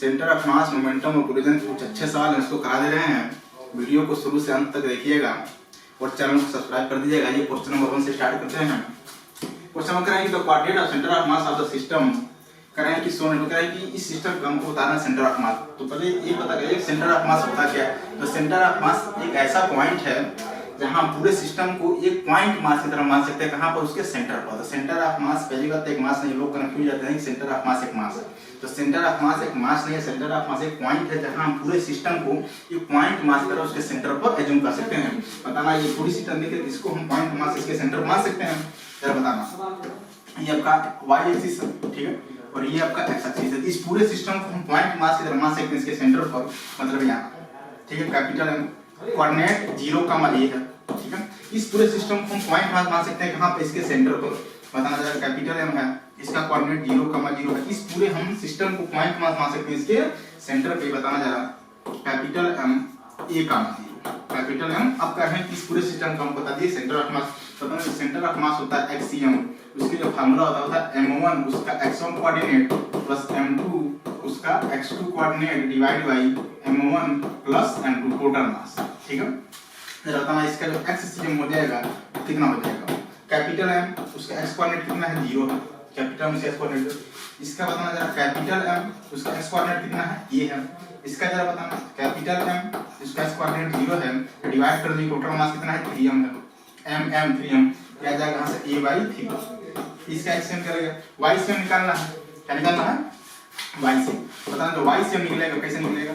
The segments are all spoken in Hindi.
सेंटर ऑफ मास, मोमेंटम और कोलिजन के कुछ अच्छे सवाल इसको करा दे रहे हैं। वीडियो को शुरू से अंत तक देखिएगा और चैनल को सब्सक्राइब कर दीजिएगा। ये क्वेश्चन नंबर 1 से स्टार्ट करते हैं। क्वेश्चन नंबर है कि the coordinate of centre of mass of the system करें कि सोने करें कि इस सिस्टम का हमको बताना सेंटर ऑफ मास। तो पहले ये पता करिए सेंटर ऑफ मास होता क्या है। तो सेंटर ऑफ मास एक ऐसा पॉइंट है जहां पूरे सिस्टम को एक पॉइंट मास की तरह मान सकते हैं। कहां पर? उसके सेंटर पर। तो सेंटर ऑफ मास पहली बात एक मास नहीं, लोग कंफ्यूज जाते हैं कि सेंटर ऑफ मास एक मास है। तो सेंटर ऑफ मास एक मास नहीं है, सेंटर ऑफ मास एक पॉइंट है जहां हम पूरे सिस्टम को एक पॉइंट मास की तरह उसके सेंटर पर एज्यूम कर सकते हैं। बताना ये पूरी सिस्टम देखिए इसको हम पॉइंट मास इसके सेंटर पर मान सकते हैं। जरा बताना ये आपका वाई एक्सिस ठीक है और ये आपका एक्स एक्सिस है। इस पूरे सिस्टम को हम पॉइंट मास की तरह मान सकते हैं इसके सेंटर पर, मतलब यहाँ ठीक है। कैपिटल एम कोऑर्डिनेट 0, a है ठीक है। इस पूरे सिस्टम को हम पॉइंट मास मान सकते हैं कहां पे? इसके सेंटर पर। बताना जरा कैपिटल एम है, इसका कोऑर्डिनेट 0, है। इस पूरे हम सिस्टम को पॉइंट मास मान सकते हैं इसके सेंटर पे। बताना जरा capital M a, capital M. अब कर रहे हैं कि इस पूरे सिस्टम का हम बता दिए सेंटर ऑफ मास। बताना सेंटर ऑफ मास होता है एक्सियम, उसके जो फार्मूला होता है m1 उसका x1 कोऑर्डिनेट प्लस m2 उसका x2 coordinate divide by m1 plus m2 total mass ठीक है। जरा बताना इसका जो x सीएम हो जाएगा कितना हो जाएगा? कैपिटल M उसका x कोऑर्डिनेट कितना है? 0 है। कैपिटल M उसका x कोऑर्डिनेट इसका बताना जरा कैपिटल M उसका x कोऑर्डिनेट कितना है? ये है। इसका जरा बताना कैपिटल M उसका x कोऑर्डिनेट 0 है, डिवाइड कर दी टोटल मास कितना है? 3m है। m 3m क्या जाएगा यहां से a/3। इसका x सेम करेगा y से निकालना है। क्या निकालना है? y से। बताना तो y से निकलेगा कैसे निकलेगा?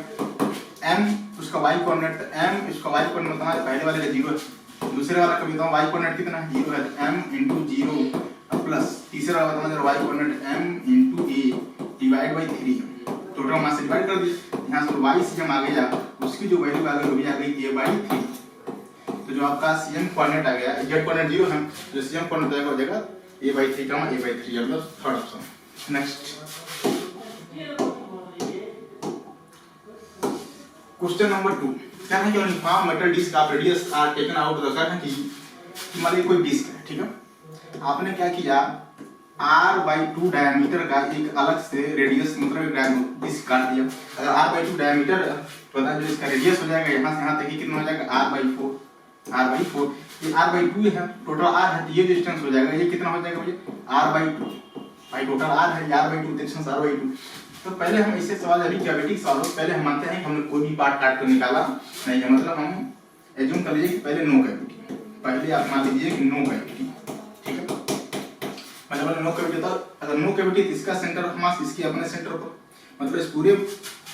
m उसका y कोऑर्डिनेट m इसका y कोऑर्डिनेट बताना पहले वाले का 0 है, दूसरे वाला का भी बताओ y कोऑर्डिनेट कितना है? 0 है। m * 0 प्लस तीसरा वाला बताना जरा y coordinate m * a divide by 3 total mass से डिवाइड कर दी। यहां से y से जब आ गया उसकी जो वैल्यू आ गई वो आ गई a/3। तो जो आपका cm कोऑर्डिनेट आ गया z कोऑर्डिनेट 0 है, जो cm कोऑर्डिनेट हो जाएगा a/3 का a/3 मतलब third option. Next question number 2 क्या है कि uniform metal disc of radius R taken out the कर है कि मान लीजिए कोई डिस्क है ठीक है। आपने क्या किया r/2 डायमीटर का एक अलग से रेडियस मतलब एक डिस्क काट दिया। अगर r/2 डायमीटर तो जो इसका रेडियस हो जाएगा यहां से यहां तक कितना हो जाएगा? r/4 ये r/2 है, टोटल r है, ये डिस्टेंस हो जाएगा। ये कितना हो जाएगा मुझे? r/2 भाई टोटल r है, r/2 डिस्टेंस r/2। तो पहले हम इससे सवाल अभी क्वाड्रेटिक सॉल्व पहले हम मानते हैं कि हमने कोई भी पार्ट काट कर निकाला नहीं है, मतलब हम एज्यूम कर लीजिए कि पहले नो कैविटी। पहले आप मान लीजिए कि नो कैविटी ठीक है। मतलब नो कैविटी था, अगर नो कैविटी इसका सेंटर ऑफ मास इसके अपने सेंटर पर, मतलब इस पूरे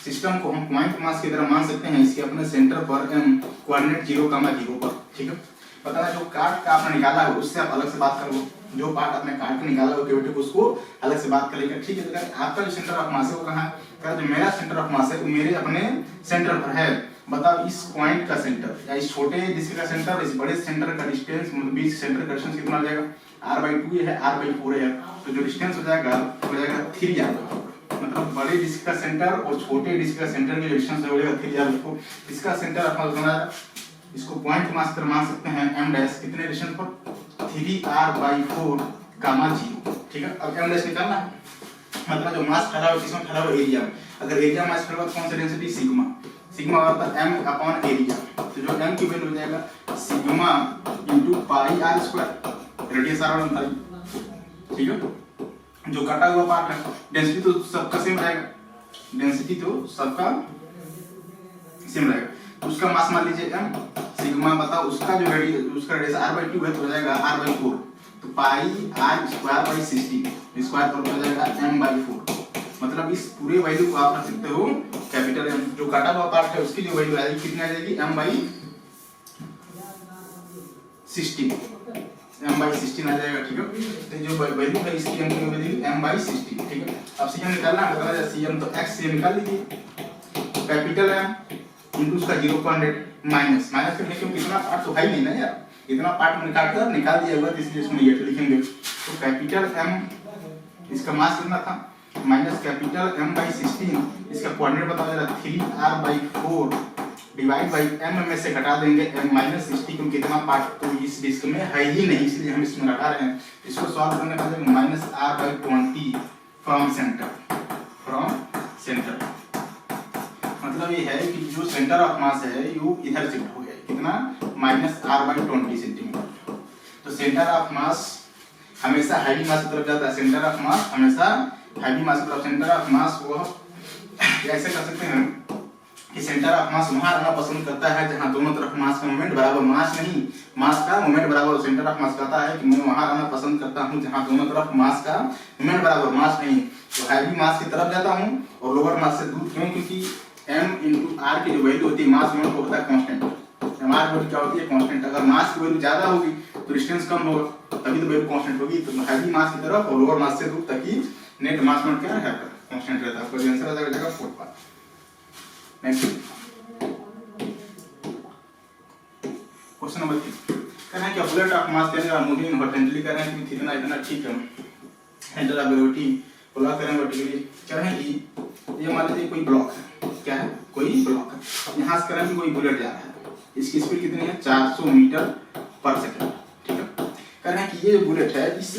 सिस्टम को हम पॉइंट मास की तरह मान सकते हैं इसके अपने सेंटर पर m कोऑर्डिनेट 0, 0 पर ठीक है। पता है जो काट का आपने निकाला है उससे आप अलग से बात कर लो। जो पार्ट आपने काट के निकाला है कैविटी को उसको अलग से बात कर लेंगे ठीक है। तो आपका जो सेंटर ऑफ मास है वो कहां है? जो मेरा सेंटर ऑफ मास है वो मेरे अपने सेंटर पर है। बताओ इस पॉइंट का सेंटर या इस छोटे डिस्क का सेंटर इस बड़े सेंटर का डिस्टेंस मतलब बीच सेंटर का डिस्टेंस कितना हो जाएगा? r/2 ये है, r/4 है। तो जो डिस्टेंस हो जाएगा 3r। मतलब बड़े डिस्क का सेंटर और छोटे डिस्क का सेंटर के डिस्टेंस हो जाएगा 3r। उसको इसका सेंटर ऑफ मास बनाया इसको पॉइंट मास पर मान सकते हैं m डैश कितने डिस्टेंस पर? 3r/4, 0 ठीक है। अब m डैश निकालना है, मतलब जो मास ठहरा हुआ किसमें ठहरा हुआ? एरिया में। अगर एरिया मास ठहरा हुआ कौन सा डेंसिटी? सिग्मा। सिग्मा होता है m एरिया। तो जो m की वैल्यू हो जाएगा सिग्मा * πr², रेडियस r बनता है ठीक है। जो कटा हुआ पार्ट है डेंसिटी तो सबका सेम रहेगा, डेंसिटी तो सबका सेम रहेगा। तो उसका मास मान लीजिए m सिग्मा बताओ उसका जो रेडियस उसका रेडियस r/2 है तो हो जाएगा r/4। तो πr² स्क्वायर पर हो जाएगा m/4। मतलब इस पूरे वैल्यू को आप रख सकते हो कैपिटल M। जो काटा हुआ पार्ट है उसकी जो वैल्यू आएगी कितनी आ जाएगी? m/16 आ जाएगा ठीक है। तो जो वैल्यू है इसकी m की वैल्यू m/16 ठीक है। अब cm निकालना है, बताना cm तो x से निकाल लीजिए। कैपिटल M इनटू उसका 0 कोऑर्डिनेट माइनस करने क्योंकि इतना पार्ट तो है नहीं ना यार, इतना पार्ट में काटकर निकाल दिया हुआ इसलिए इसमें ये लिखेंगे। तो कैपिटल M इसका मास कितना था? माइनस कैपिटल m/16 इसका कोऑर्डिनेट बताओ जरा 3r/4 डिवाइड बाय m में से घटा देंगे m-60 क्योंकि कितना पार्ट तो इस डिस्क में है ही नहीं इसलिए हम इसमें घटा रहे हैं। इसको सॉल्व करने पर -r/20 फ्रॉम सेंटर ये है कि जो सेंटर ऑफ मास है यू इधर शिफ्ट हो गया, कितना -r/20 सेंटीमीटर। तो सेंटर ऑफ मास हमेशा हैवी मास की तरफ जाता है, सेंटर ऑफ मास हमेशा हैवी मास की तरफ, सेंटर ऑफ मास वो ऐसे कर सकते हैं कि सेंटर ऑफ मास वहां रहना पसंद करता है जहां दोनों तरफ मास का मोमेंट बराबर, मास नहीं मास का मोमेंट बराबर। सेंटर ऑफ मास कहता है कि मैं वहां रहना पसंद करता हूं जहां दोनों तरफ मास का मोमेंट बराबर, मास नहीं। तो हैवी मास की तरफ जाता हूं और लोअर मास से दूर, क्यों? क्योंकि m/r की जो वैल्यू होती है मास मोमेंट को होता है कांस्टेंट। मास वैल्यू क्या होती है? कांस्टेंट। अगर मास की वैल्यू ज्यादा होगी तो डिस्टेंस कम होगा, तभी तो वैल्यू कांस्टेंट होगी। तो हैवी मास की तरफ और लोअर मास से दूर, ताकि नेट मास मोमेंट क्या है कांस्टेंट रहता है। आपका आंसर आ जाएगा 4 पार्ट। नेक्स्ट क्वेश्चन नंबर 3 कहना है कि बुलेट ऑफ मास यानी मूविंग हॉरिजॉन्टली कर रहे हैं कि इतना इतना ठीक है, सेंटर ऑफ ग्रेविटी ब्लॉक करें वर्टिकली। कह रहे हैं कि ये मान लीजिए कोई ब्लॉक है, क्या है? कोई ब्लॉक है। यहाँ से करें कि कोई बुलेट जा रहा है, इसकी स्पीड कितनी है? 400 मीटर पर सेकंड, ठीक है। कह रहे हैं कि ये बुलेट है इस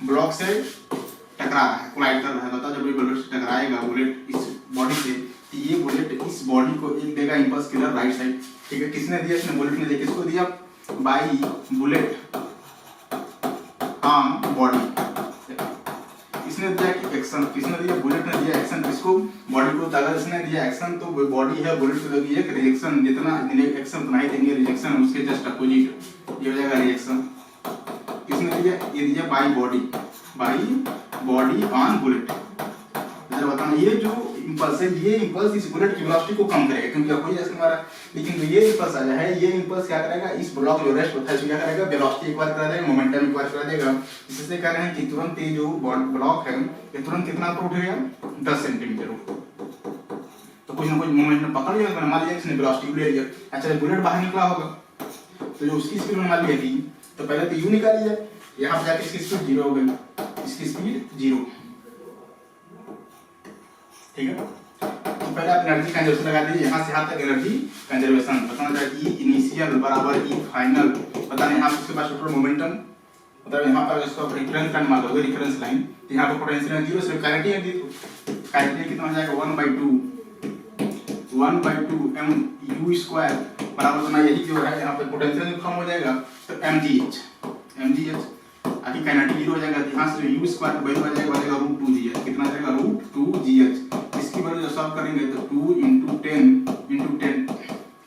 ब्लॉक से टकरा रहा है, कोलाइड कर रहा है। बताओ जब ये बुलेट से टकराएगा बुलेट इस बॉडी से, तो ये बुलेट इस बॉडी को एक देगा इंपल्स किलर राइट साइड, ठीक है। किसने दिया? इसने बुलेट ने दिया। किसको दिया? By bullet on body. किसने दिया कि एक्शन? किसने दिया? बुलेट ने दिया एक्शन। किसको? बॉडी को। अगर इसने दिया एक्शन तो बॉडी है, बुलेट को देगी एक रिएक्शन, जितना एक्शन उतना ही देंगे रिएक्शन, उसके जस्ट अपोजिट ये हो जाएगा रिएक्शन। किसने दिया? ये दिया बाई बॉडी ऑन बुलेट। जरा बताना, ये जो इंपल्स है, ये इंपल्स इस बुलेट की वेलोसिटी को कम करेगा, क्योंकि कोई ऐसे मारा, लेकिन जो ये इंपल्स आया है, ये इंपल्स क्या करेगा? इस ब्लॉक जो रेस्ट होता है क्या करेगा? वेलोसिटी एक बार करा देगा, मोमेंटम एक बार करा देगा। इससे कह रहे हैं कि तुरंत ये जो ब्लॉक है ये तुरंत कितना ऊपर उठेगा? 10 सेंटीमीटर। तो कुछ ना कुछ मोमेंटम पकड़ लिया, मान लिया इसने वेलोसिटी ले लिया। अच्छा, बुलेट बाहर निकला होगा तो जो उसकी स्पीड मान लिया थी, तो पहले तो यू निकाल लिया, यहाँ पे जाके इसकी स्पीड 0 हो गई, इसकी स्पीड 0, ठीक है। तो पहले आप एनर्जी कंजर्वेशन लगा दीजिए, यहाँ से यहाँ तक एनर्जी कंजर्वेशन बताना चाहिए। ई इनिशियल बराबर ई फाइनल बताना। यहाँ उसके बाद टोटल मोमेंटम मतलब यहाँ पर इसको रिफरेंस लाइन मान लोगे, रिफरेंस लाइन, तो यहाँ पर पोटेंशियल 0 सिर्फ काइनेटिक है। काइनेटिक कितना हो जाएगा? 1/2 mu² बराबर होना, यही जो है यहाँ पे पोटेंशियल कम हो जाएगा तो mgh आखिर काइनेटिक 0 हो जाएगा। तो यहाँ से u² का वैल्यू आ जाएगा √2gh। कितना आ जाएगा? √2gh। इसकी वैल्यू जब सॉल्व करेंगे तो 2 × 10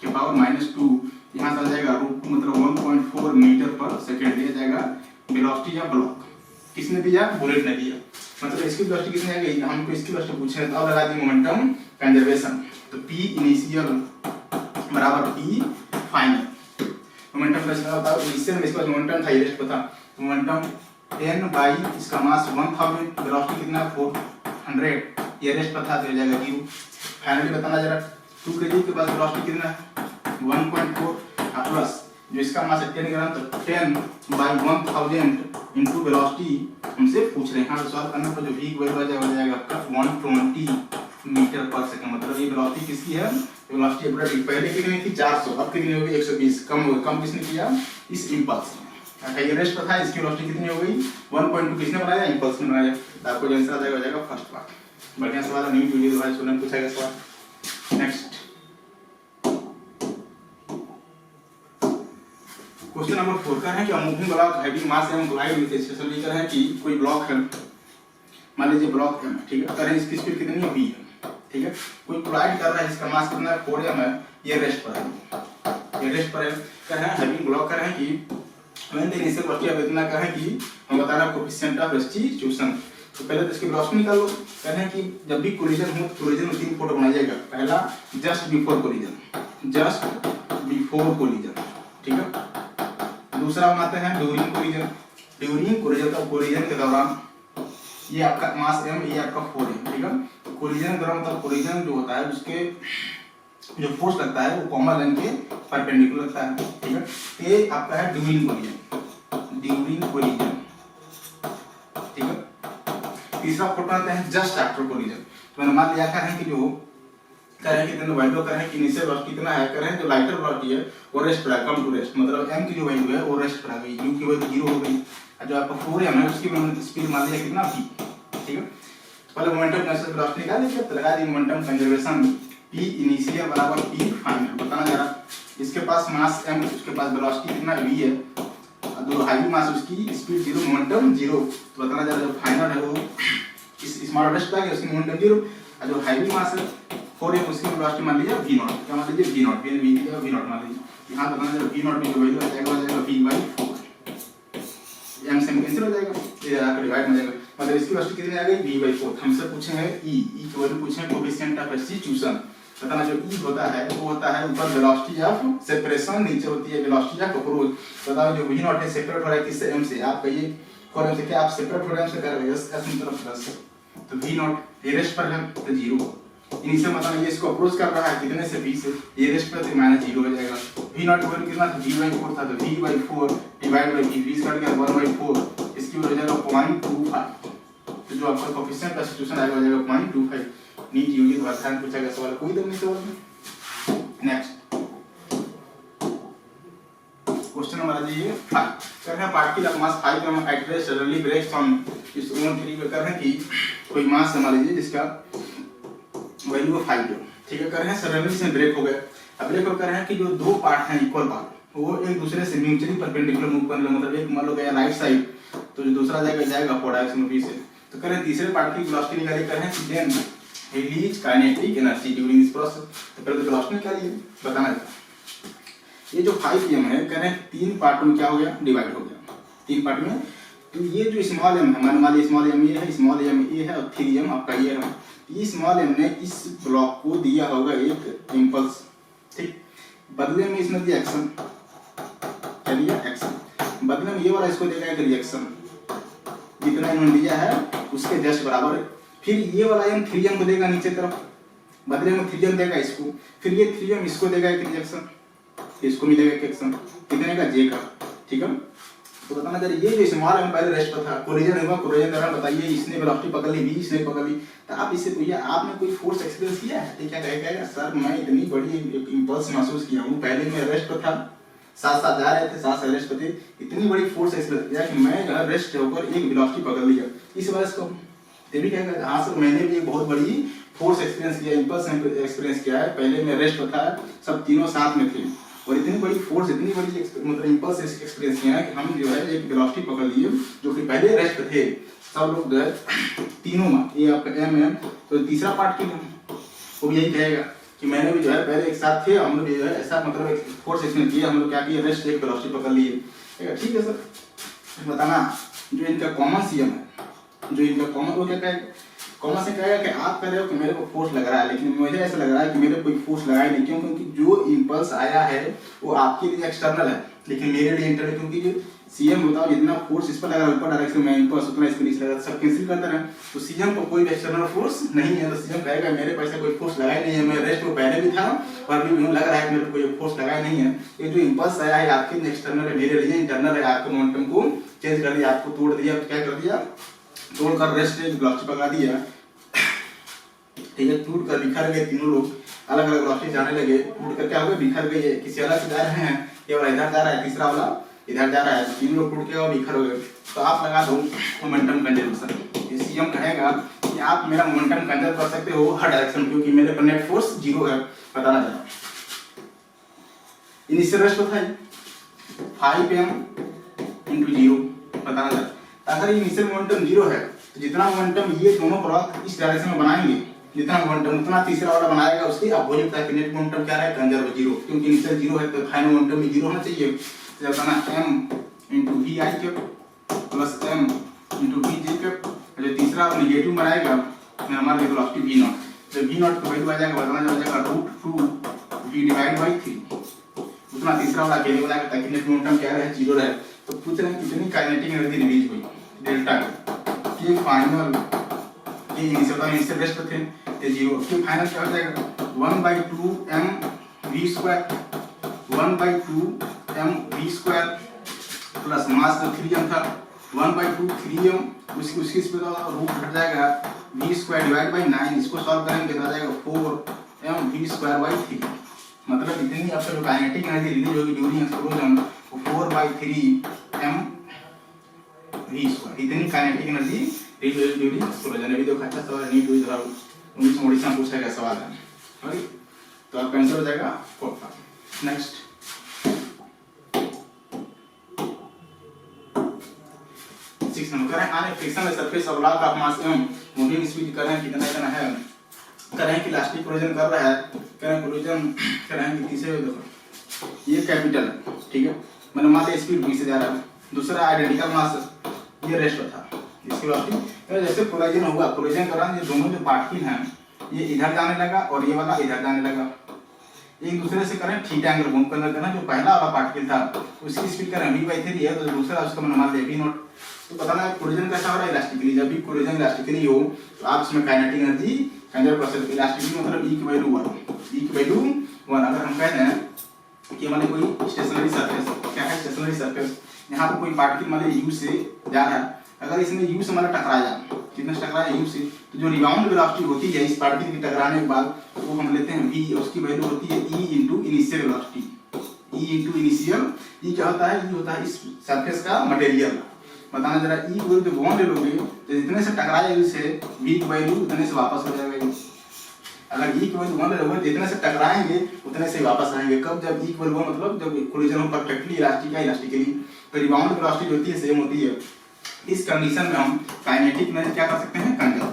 के पावर -2, यहाँ से आ जाएगा √2 मतलब 1.4 मीटर पर सेकंड दिया जाएगा वेलोसिटी या ब्लॉक। किसने दिया? बुलेट ने दिया। मतलब इसकी वेलोसिटी कितनी आ गई? हमको इसकी वेलोसिटी पूछे हैं, तो अब लगा दी मोमेंटम कंजर्वेशन। तो P इनिशियल बराबर P फाइनल। मोमेंटम का बताओ, इनिशियल में इसका मोमेंटम था, ये रेस्ट पता, मोमेंटम n बाई इसका मास 1000, वेलोसिटी कितना? 400, ये रेस्ट पता तो हो जाएगा 0। फाइनली बताना जरा, 2 kg के पास वेलोसिटी कितना है? 1.4 प्लस जो इसका मास है 10 ग्राम, तो 10/1000 इनटू वेलोसिटी हमसे पूछ रहे हैं। यहाँ सॉल्व करने पर जो v की वैल्यू आ जाएगा आपका 120 मीटर पर सेकंड। मतलब ये वेलोसिटी किसकी है? वेलोसिटी बुलेट पहले कितनी थी? 400, अब कितनी हो गई? 120। कम किसने किया? इस इंपल्स ने। अच्छा, ये रेस्ट पता है, इसकी वेलोसिटी कितनी हो गई? 1.2 किसने बनाया? इंपल्स ने बनाया। तो आपको जो आंसर आ जाएगा फर्स्ट पार्ट। बढ़िया सवाल है, न्यू वीडियो भाई सुनने पूछेगा सवाल। नेक्स्ट क्वेश्चन नंबर 4 का है कि मूविंग ब्लॉक हैवी मास एवं कोलाइड विद स्पेशली कर है कि कोई ब्लॉक है, मान लीजिए ब्लॉक है, ठीक है। करें इसकी स्पीड कितनी है? v है, ठीक है। कोई कोलाइड कर रहा है, इसका मास कितना है? 4m है, ये रेस्ट पर है, ये रेस्ट पर है। कह रहे हैं हैवी ब्लॉक कर रहे हैं कि when the initial velocity of इतना कह रहे हैं कि हम बता रहे हैं कोएफिशिएंट ऑफ सब्स्टिट्यूशन। तो पहले तो इसकी वेलोसिटी निकालो। कह रहे हैं कि जब भी कोलिजन हो तो कोलिजन में 3 फोटो बनाया जाएगा। पहला जस्ट बिफोर कोलिजन, ठीक है। दूसरा बनाते हैं ड्यूरिंग कोलिजन, तो कोलिजन के दौरान ये आपका मास m, ये आपका 4m, ठीक है। तो कोलिजन के दौरान मतलब कोलिजन जो होता है उसके जो फोर्स लगता है वो कॉमन लाइन के परपेंडिकुलर लगता है, ठीक है। ये आपका है ड्यूरिंग कोलिजन, ठीक है। तीसरा फोटो आता है जस्ट आफ्टर कोलिजन। तो मैंने मान लिया है कि जो कह रहे हैं कि दोनों वैल्यू कर रहे हैं कि इनिशियल वेलोसिटी कितना है, कह रहे हैं जो लाइटर वेलोसिटी है वो रेस्ट पर है, कम टू रेस्ट, मतलब m की जो वैल्यू है वो रेस्ट पर आ गई, u की वैल्यू 0 हो गई। और जो आपका 4m है उसकी स्पीड मान लिया कितना v, ठीक है। तो पहले मोमेंटम कंजर्वेशन वेलोसिटी निकाल लीजिए, तो लगा the momentum conservation P initial बराबर P फाइनल। बताना जरा, इसके पास मास m, उसके पास वेलोसिटी कितना v है, जो हाई मास उसकी स्पीड 0 मोमेंटम 0। तो बताना जरा जो फाइनल है वो इस स्मॉल रेस्ट का उसकी मोमेंटम 0, और जो हाई मास है 4m उसकी वेलोसिटी मान लीजिए v0। क्या मान लीजिए v0 मान लीजिए। यहाँ बताना जरा v0 में जो वैल्यू आ जाएगा v/4, m से कैंसिल हो जाएगा, ये आकर डिवाइड हो जाएगा। मतलब इसकी वेलोसिटी कितनी आ गई v/4। हमसे पूछे हैं e की वैल्यू पूछे हैं कोएफिशिएंट ऑफ सब्स्टिट्यूशन। बताना जो e होता है वो होता है ऊपर वेलोसिटी ऑफ सेपरेशन, नीचे होती है वेलोसिटी ऑफ अप्रोच। बताओ जो v0 है सेपरेट हो रहा है किससे, m से। आप कहिए 4m से, क्या आप सेपरेट हो रहे हैं m से, कर रहे हैं s की तरफ प्लस, तो v0 ये रेस्ट पर है तो 0। इनिशियल मतलब ये इसको अप्रोच कर रहा है कितने से b से, ये रेस्ट पर तो -0 हो जाएगा। v0 की वैल्यू कितना था v/4 था, तो v/4 divide by v cut गया 1/4, इसकी वैल्यू हो जाएगा 0.25। तो जो आपका कोएफिशिएंट ऑफ सब्स्टिट्यूशन आएगा हो जाएगा 0.25। नीट यूनिट तो आसान पूछा गया सवाल, कोई दम नहीं सवाल में। नेक्स्ट क्वेश्चन नंबर आ जाइए 5। कर रहे हैं particle of mass 5 gram at rest suddenly breaks on इस ओन थ्री पे। कर रहे हैं कि कोई मास मान लीजिए जिसका वैल्यू 5 है, ठीक है। कर रहे हैं सडनली से ब्रेक हो गए। अब ब्रेक कर रहे हैं कि जो दो पार्ट हैं इक्वल पार्ट वो एक दूसरे से म्यूचुअली परपेंडिकुलर मूव करने लगे। मतलब एक मान लो गया राइट साइड तो जो दूसरा जाएगा अपोजिट डायरेक्शन में से। तो कर रहे हैं तीसरे पार्ट की वेलोसिटी निकालिए। कर रहे हैं कि then release kinetic energy during this process. तो पहले तो वेलोसिटी निकालिए, बताना है। ये जो 5m है कह रहे हैं 3 पार्ट में क्या हो गया, डिवाइड हो गया 3 पार्ट में। तो ये जो स्मॉल m है, मान लीजिए स्मॉल m ये है, स्मॉल m ये है और 3m आपका ये है। ये स्मॉल m ने इस ब्लॉक को दिया होगा एक इंपल्स, ठीक। बदले में इसने दिया एक्शन, क्या दिया एक्शन। बदले में ये वाला इसको देगा एक रिएक्शन, जितना इन्होंने दिया है उसके जस्ट बराबर है। फिर ये वाला m 3m को देगा नीचे तरफ, बदले में 3m देगा इसको। फिर ये 3m इसको देगा एक रिएक्शन, इसको मिलेगा एक एक्शन कितने का j का, ठीक है। तो बताना जरा ये जो स्मॉल m पहले रेस्ट पर था, कोलिजन हुआ, कोलिजन दौरान बताइए इसने वेलोसिटी पकड़ ली v, इसने पकड़ ली। तो आप इससे पूछिए आपने कोई फोर्स एक्सपीरियंस किया है, तो क्या कहेगा सर मैं इतनी बड़ी इंपल्स महसूस किया हूँ, पहले मैं रेस्ट पर था, साथ साथ जा रहे थे, साथ साथ रेस्ट पर थे, इतनी बड़ी फोर्स एक्सपीरियंस किया कि मैं जो है रेस्ट होकर एक वेलोसिटी पकड़ लिया। इस वजह से ये भी कहेगा हाँ सर मैंने भी एक बहुत बड़ी फोर्स एक्सपीरियंस किया, इंपल्स एक्सपीरियंस किया है, पहले मैं रेस्ट पर था, सब तीनों साथ में थे और इतनी बड़ी फोर्स, इतनी बड़ी मतलब इंपल्स एक्सपीरियंस किया है कि हम जो है एक वेलोसिटी पकड़ लिए जो कि पहले रेस्ट पे थे सब लोग जो है तीनों में। ये आपका m है। तो तीसरा पार्ट की वो भी यही कहेगा कि मैंने भी जो है पहले एक साथ थे, हम लोग जो है ऐसा मतलब एक फोर्स एक्सपीरियंस किया, हम लोग क्या किया रेस्ट एक वेलोसिटी पकड़ लिए, ठीक है सर। बताना जो इनका कॉमन सीएम है, जो इनका कॉमन वो क्या कहेगा, कॉमन से कहेगा कि आप कह रहे हो कि मेरे को फोर्स लग रहा है, लेकिन मुझे ऐसा लग रहा है कि मेरे कोई फोर्स लगा ही नहीं। क्यों? क्योंकि जो इंपल्स आया है वो आपके लिए एक्सटर्नल है लेकिन मेरे लिए इंटरनल। क्योंकि जो सीएम बताओ जितना फोर्स इस पर लगा ऊपर डायरेक्शन में इंपल्स उतना इसके नीचे लगा, सब कैंसिल करते रहे। तो सीएम को कोई एक्सटर्नल फोर्स नहीं है, तो सीएम कहेगा मेरे पैसे कोई फोर्स लगा ही नहीं है, मैं रेस्ट में पहले भी था और अभी भी लग रहा है मेरे को कोई फोर्स लगा ही नहीं है। ये जो इंपल्स आया है आपके लिए एक्सटर्नल है, मेरे लिए इंटरनल है। आपको मोमेंटम को चेंज कर दिया, आपको तोड़ दिया, क्या कर दिया, तोड़कर रेस्ट वेलोसिटी पकड़ा दिया, ठीक है। टूट कर बिखर गए तीनों लोग, अलग अलग वेलोसिटी जाने लगे, टूट कर क्या हो गए, बिखर गए, किसी अलग से जा रहे हैं, ये वाला इधर जा रहा है, तीसरा वाला इधर जा रहा है, तो तीनों लोग टूट के और बिखर हो गए। तो आप लगा दो मोमेंटम कंजर्वेशन। सीएम कहेगा कि आप मेरा मोमेंटम कंजर्व कर सकते हो हर डायरेक्शन, क्योंकि मेरे पर नेट फोर्स 0 है। बताना जरा इनिशियल रेस्ट था 5m × 0, बताना जरा। अगर इनिशियल मोमेंटम 0 है तो जितना मोमेंटम ये दोनों प्रोडक्ट इस डायरेक्शन में बनाएंगे, जितना मोमेंटम उतना तीसरा वाला बनाएगा, उसकी अपोजिट है कि नेट मोमेंटम क्या है, कंजर्व 0। क्योंकि इनिशियल 0 है तो फाइनल मोमेंटम भी 0 होना चाहिए। तो बताना m × vi plus m × vj जो तीसरा नेगेटिव बनाएगा हमारे लिए वेलोसिटी v0। तो v0 का वैल्यू आ जाएगा, बताना जाएगा √2v/3। उतना तीसरा वाला अकेले बनाएगा ताकि नेट मोमेंटम क्या रहे, 0 रहे। तो पूछ रहे हैं कितनी काइनेटिक एनर्जी रिलीज हुई, डेल्टा के फाइनल ये इनिशियल रेस्ट पे थे ये 0 के फाइनल क्या हो जाएगा 1/2mv², प्लस मास का 3m था 1/2 3m, उसकी स्पीड रूट हट जाएगा v² 9। इसको सॉल्व करेंगे तो आ जाएगा 4mv²/3। मतलब इतनी आपका जो काइनेटिक एनर्जी रिलीज होगी ड्यूरिंग एक्सप्लोजन वो 4/3mv², इतनी kinetic energy release during explosion. अभी देखो अच्छा सवाल नीट हुई, 19 ओडिशा पूछा गया सवाल है। तो आपका आंसर हो जाएगा 4 नेक्स्ट कह रहे हैं आने friction surface of lock of mass एवं मूविंग स्पीड कर रहे हैं कितना इतना है, कह रहे हैं कि इलास्टिक कोलिजन कर रहा है, कह रहे हैं कोलिजन कह रहे हैं कि तीसरे देखो ये कैपिटल है, ठीक है, मैंने मान लिया स्पीड v से जा रहा है, दूसरा आइडेंटिकल मास ये रेस्ट था, इसके बाद जैसे कोलिजन हुआ, कोलिजन के दौरान ये दोनों जो पार्टिकल हैं ये इधर जाने लगा और ये वाला इधर जाने लगा, एक दूसरे से करें थीटा एंगल घूम कर करना, जो पहला वाला पार्टिकल था उसकी स्पीड करें v/3 है, तो दूसरा उसका मैंने मान लिया v0। तो पता ना कोलिजन कैसा हो रहा है इलास्टिकली, जब भी कोलिजन इलास्टिकली हो तो आप उसमें काइनेटिक एनर्जी कंजर्व कर सकते हो। इलास्टिकली मतलब e की वैल्यू 1, e की वैल्यू 1। अगर हम कहते हैं कि मान कोई स्टेशनरी सरफेस, क्या है स्टेशनरी सरफेस, यहाँ पर कोई पार्टिकल मान लीजिए u से जा रहा है, अगर इसने u से मतलब टकराया, कितना टकराया u से, तो जो रिबाउंड वेलोसिटी होती है इस पार्टिकल के टकराने के बाद वो हम लेते हैं v, उसकी वैल्यू होती है e into initial velocity, e into initial, e क्या होता है, e होता है इस सरफेस का मटेरियल। बताना जरा e को जो बॉन्ड ले लोगे तो जितने से टकराया इससे v की वैल्यू उतने से वापस हो जाएगा। अगर e की वैल्यू 1 ले लोगे जितने से टकराएंगे उतने से वापस आएंगे। कब? जब e की वैल्यू 1 मतलब जब कोलिजन हो परफेक्टली इलास्टिक है, इलास्टिकली, तो रिबाउंड वेलोसिटी होती है सेम होती है। इस कंडीशन में हम काइनेटिक एनर्जी क्या कर सकते हैं, कंजर्व।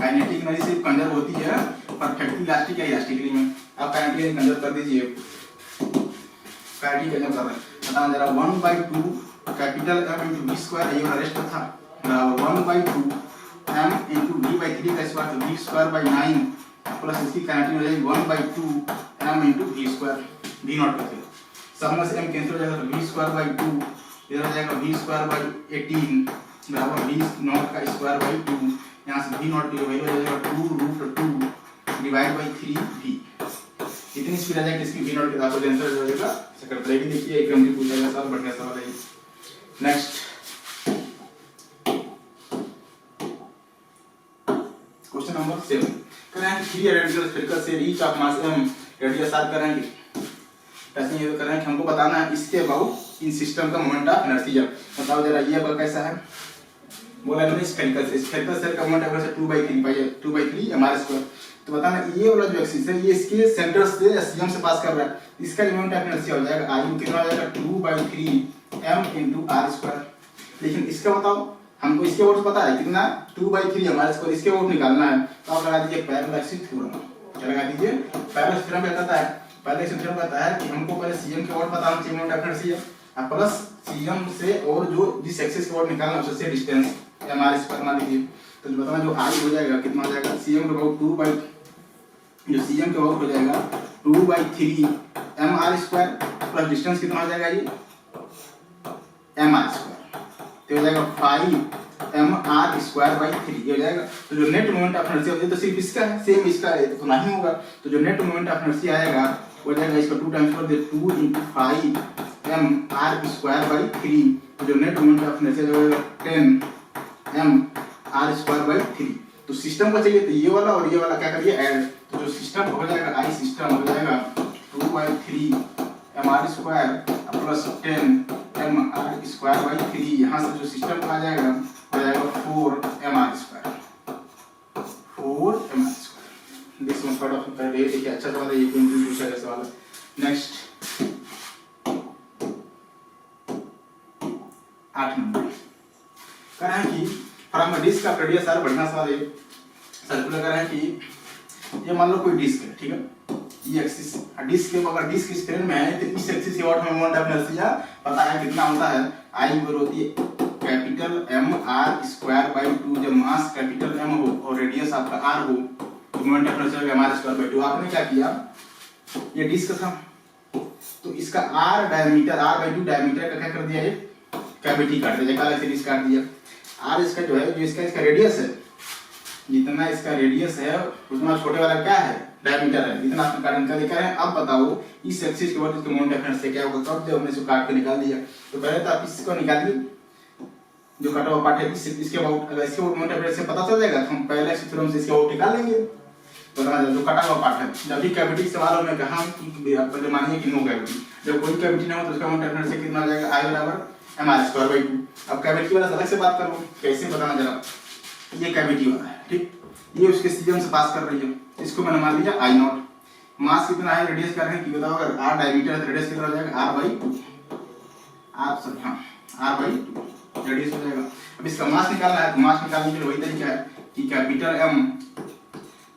काइनेटिक एनर्जी सिर्फ कंजर्व होती है परफेक्टली इलास्टिक है, इलास्टिकली में। आप काइनेटिक एनर्जी कंजर्व कर दीजिए, काइनेटिक कंजर्व कर रहे हैं, बताना जरा 1/2 capital M into v square, ये वाला रेस्ट था, बराबर 1/2 M इंटू v/3 का स्क्वायर, तो v स्क्वायर बाई 9 प्लस इसकी काइनेटिक हो जाएगी 1/2 M into v square, v0 करके सब में से m कैंसिल हो जाएगा, तो v स्क्वायर बाई 2 इधर हो जाएगा v स्क्वायर बाई 18 बराबर v0 का स्क्वायर बाई 2, यहाँ से v0 की वैल्यू हो जाएगा 2√2 डिवाइड बाई 3v। इतनी स्पीड आ जाएगी इसकी v0 के साथ आंसर हो जाएगा। सेकंड ब्रेक देखिए एकदम भी पूछा गया सवाल, बढ़िया सवाल है। नेक्स्ट क्वेश्चन नंबर 7, कह रहे हैं कि 3 identical spherical shell each of mass m radius r करेंगे। ऐसे ये कर रहे हैं कि हमको बताना है इसके अबाउट इन सिस्टम का मोमेंट ऑफ इनर्शिया। बताओ जरा ये अब कैसा है, बोला मैंने स्फेरिकल शेल का मोमेंट ऑफ इनर्शिया 2/3 mr²। तो बताना ये वाला जो एक्सिस है ये इसके सेंटर से एसएम से पास कर रहा है, इसका मोमेंट ऑफ इनर्शिया हो जाएगा i कितना हो जाएगा 2/3 m इंटू r²। लेकिन इसका बताओ हमको इसके वोट पता है कितना 2/3 mr², इसके वोट निकालना है, तो आप लगा दीजिए पैरेलल थ्योरम। क्या लगा दीजिए? पैरेलल थ्योरम कहता है, पहले से थ्योरम कहता है कि हमको पहले cm के वोट पता होना चाहिए, मोमेंट ऑफ इनर्शिया, और प्लस cm से और जो जिस एक्सिस के वोट निकालना है उससे डिस्टेंस mr² मान लीजिए। तो जो बताना जो i हो जाएगा कितना हो जाएगा, cm के वोट जो cm के वोट हो जाएगा 2/3 mr² प्लस डिस्टेंस कितना हो जाएगा ये mr², तो हो जाएगा 5mr²/3 ये हो जाएगा। तो जो नेट मोमेंट ऑफ इनर्शिया होगा तो सिर्फ इसका है, सेम इसका है तो नहीं होगा, तो जो नेट मोमेंट ऑफ इनर्शिया आएगा वो जाएगा इसका 2 टाइम्स कर दे 2 × 5mr²/3, तो जो नेट मोमेंट ऑफ इनर्शिया हो जाएगा 10mr²/3। तो सिस्टम को चाहिए तो ये वाला और ये वाला क्या करिए ऐड, तो जो सिस्टम हो जाएगा आई सिस्टम हो जाएगा 2/3 mr² प्लस 10mr²/3, यहाँ से जो सिस्टम आ जाएगा हो जाएगा 4mr²। This one part of the देखिए अच्छा सवाल है, ये पूछा गया सवाल है। नेक्स्ट 8 नंबर कह रहे हैं कि from a disc of radius r, बढ़िया सवाल है, सर्कुलर कह रहे हैं कि ये मान लो कोई डिस्क है, ठीक है, ये एक्सिस डिस्क के, अगर डिस्क स्फीयर में है तो इस एक्सिस के वोट में मोमेंट ऑफ इनर्शिया पता है कितना होता है, i बराबर होती है कैपिटल mr²/2, जब मास कैपिटल M हो और रेडियस आपका r हो तो मोमेंट ऑफ इनर्शिया mr²/2। आपने क्या किया, ये डिस्क था तो इसका r डायमीटर r/2 डायमीटर का क्या कर दिया, एक कैविटी काट दिया, काला से डिस्क काट दिया। r इसका जो है जो इसका रेडियस है, जितना इसका रेडियस है उतना छोटे वाला क्या है डायमीटर है, इतना आपने काट निकाल दिया है। अब बताओ इस एक्सिस के बाद इसका मोमेंट ऑफ इनर्शिया क्या होगा, कब जब हमने इसको काट के निकाल दिया। तो पहले तो आप इसको निकालिए जो काटा हुआ पार्ट है इसके अबाउट, अगर इसके मोमेंट ऑफ इनर्शिया पता चल जाएगा तो हम पहले से थ्योरम से इसके अबाउट निकाल लेंगे। तो जो काटा हुआ पार्ट है, जब भी कैविटी सवाल में कहा कि आप पहले मानिए कि नो कैविटी, जब कोई कैविटी ना हो तो उसका मोमेंट ऑफ इनर्शिया कितना आ जाएगा, i बराबर mr²/2। अब कैविटी वाला अलग से बात कर लो, कैसे बताना जरा, ये कैविटी वाला है, ठीक, ये उसके सीएम से पास कर रही है, इसको मैंने मान लिया I0, मास कितना है, रेडियस क्या है कि बताओ, अगर r डायमीटर है तो रेडियस कितना हो जाएगा, r/2, r सब हाँ r/2 रेडियस हो जाएगा। अब इसका मास निकालना है, तो मास निकालने के लिए वही तरीका है कि कैपिटल M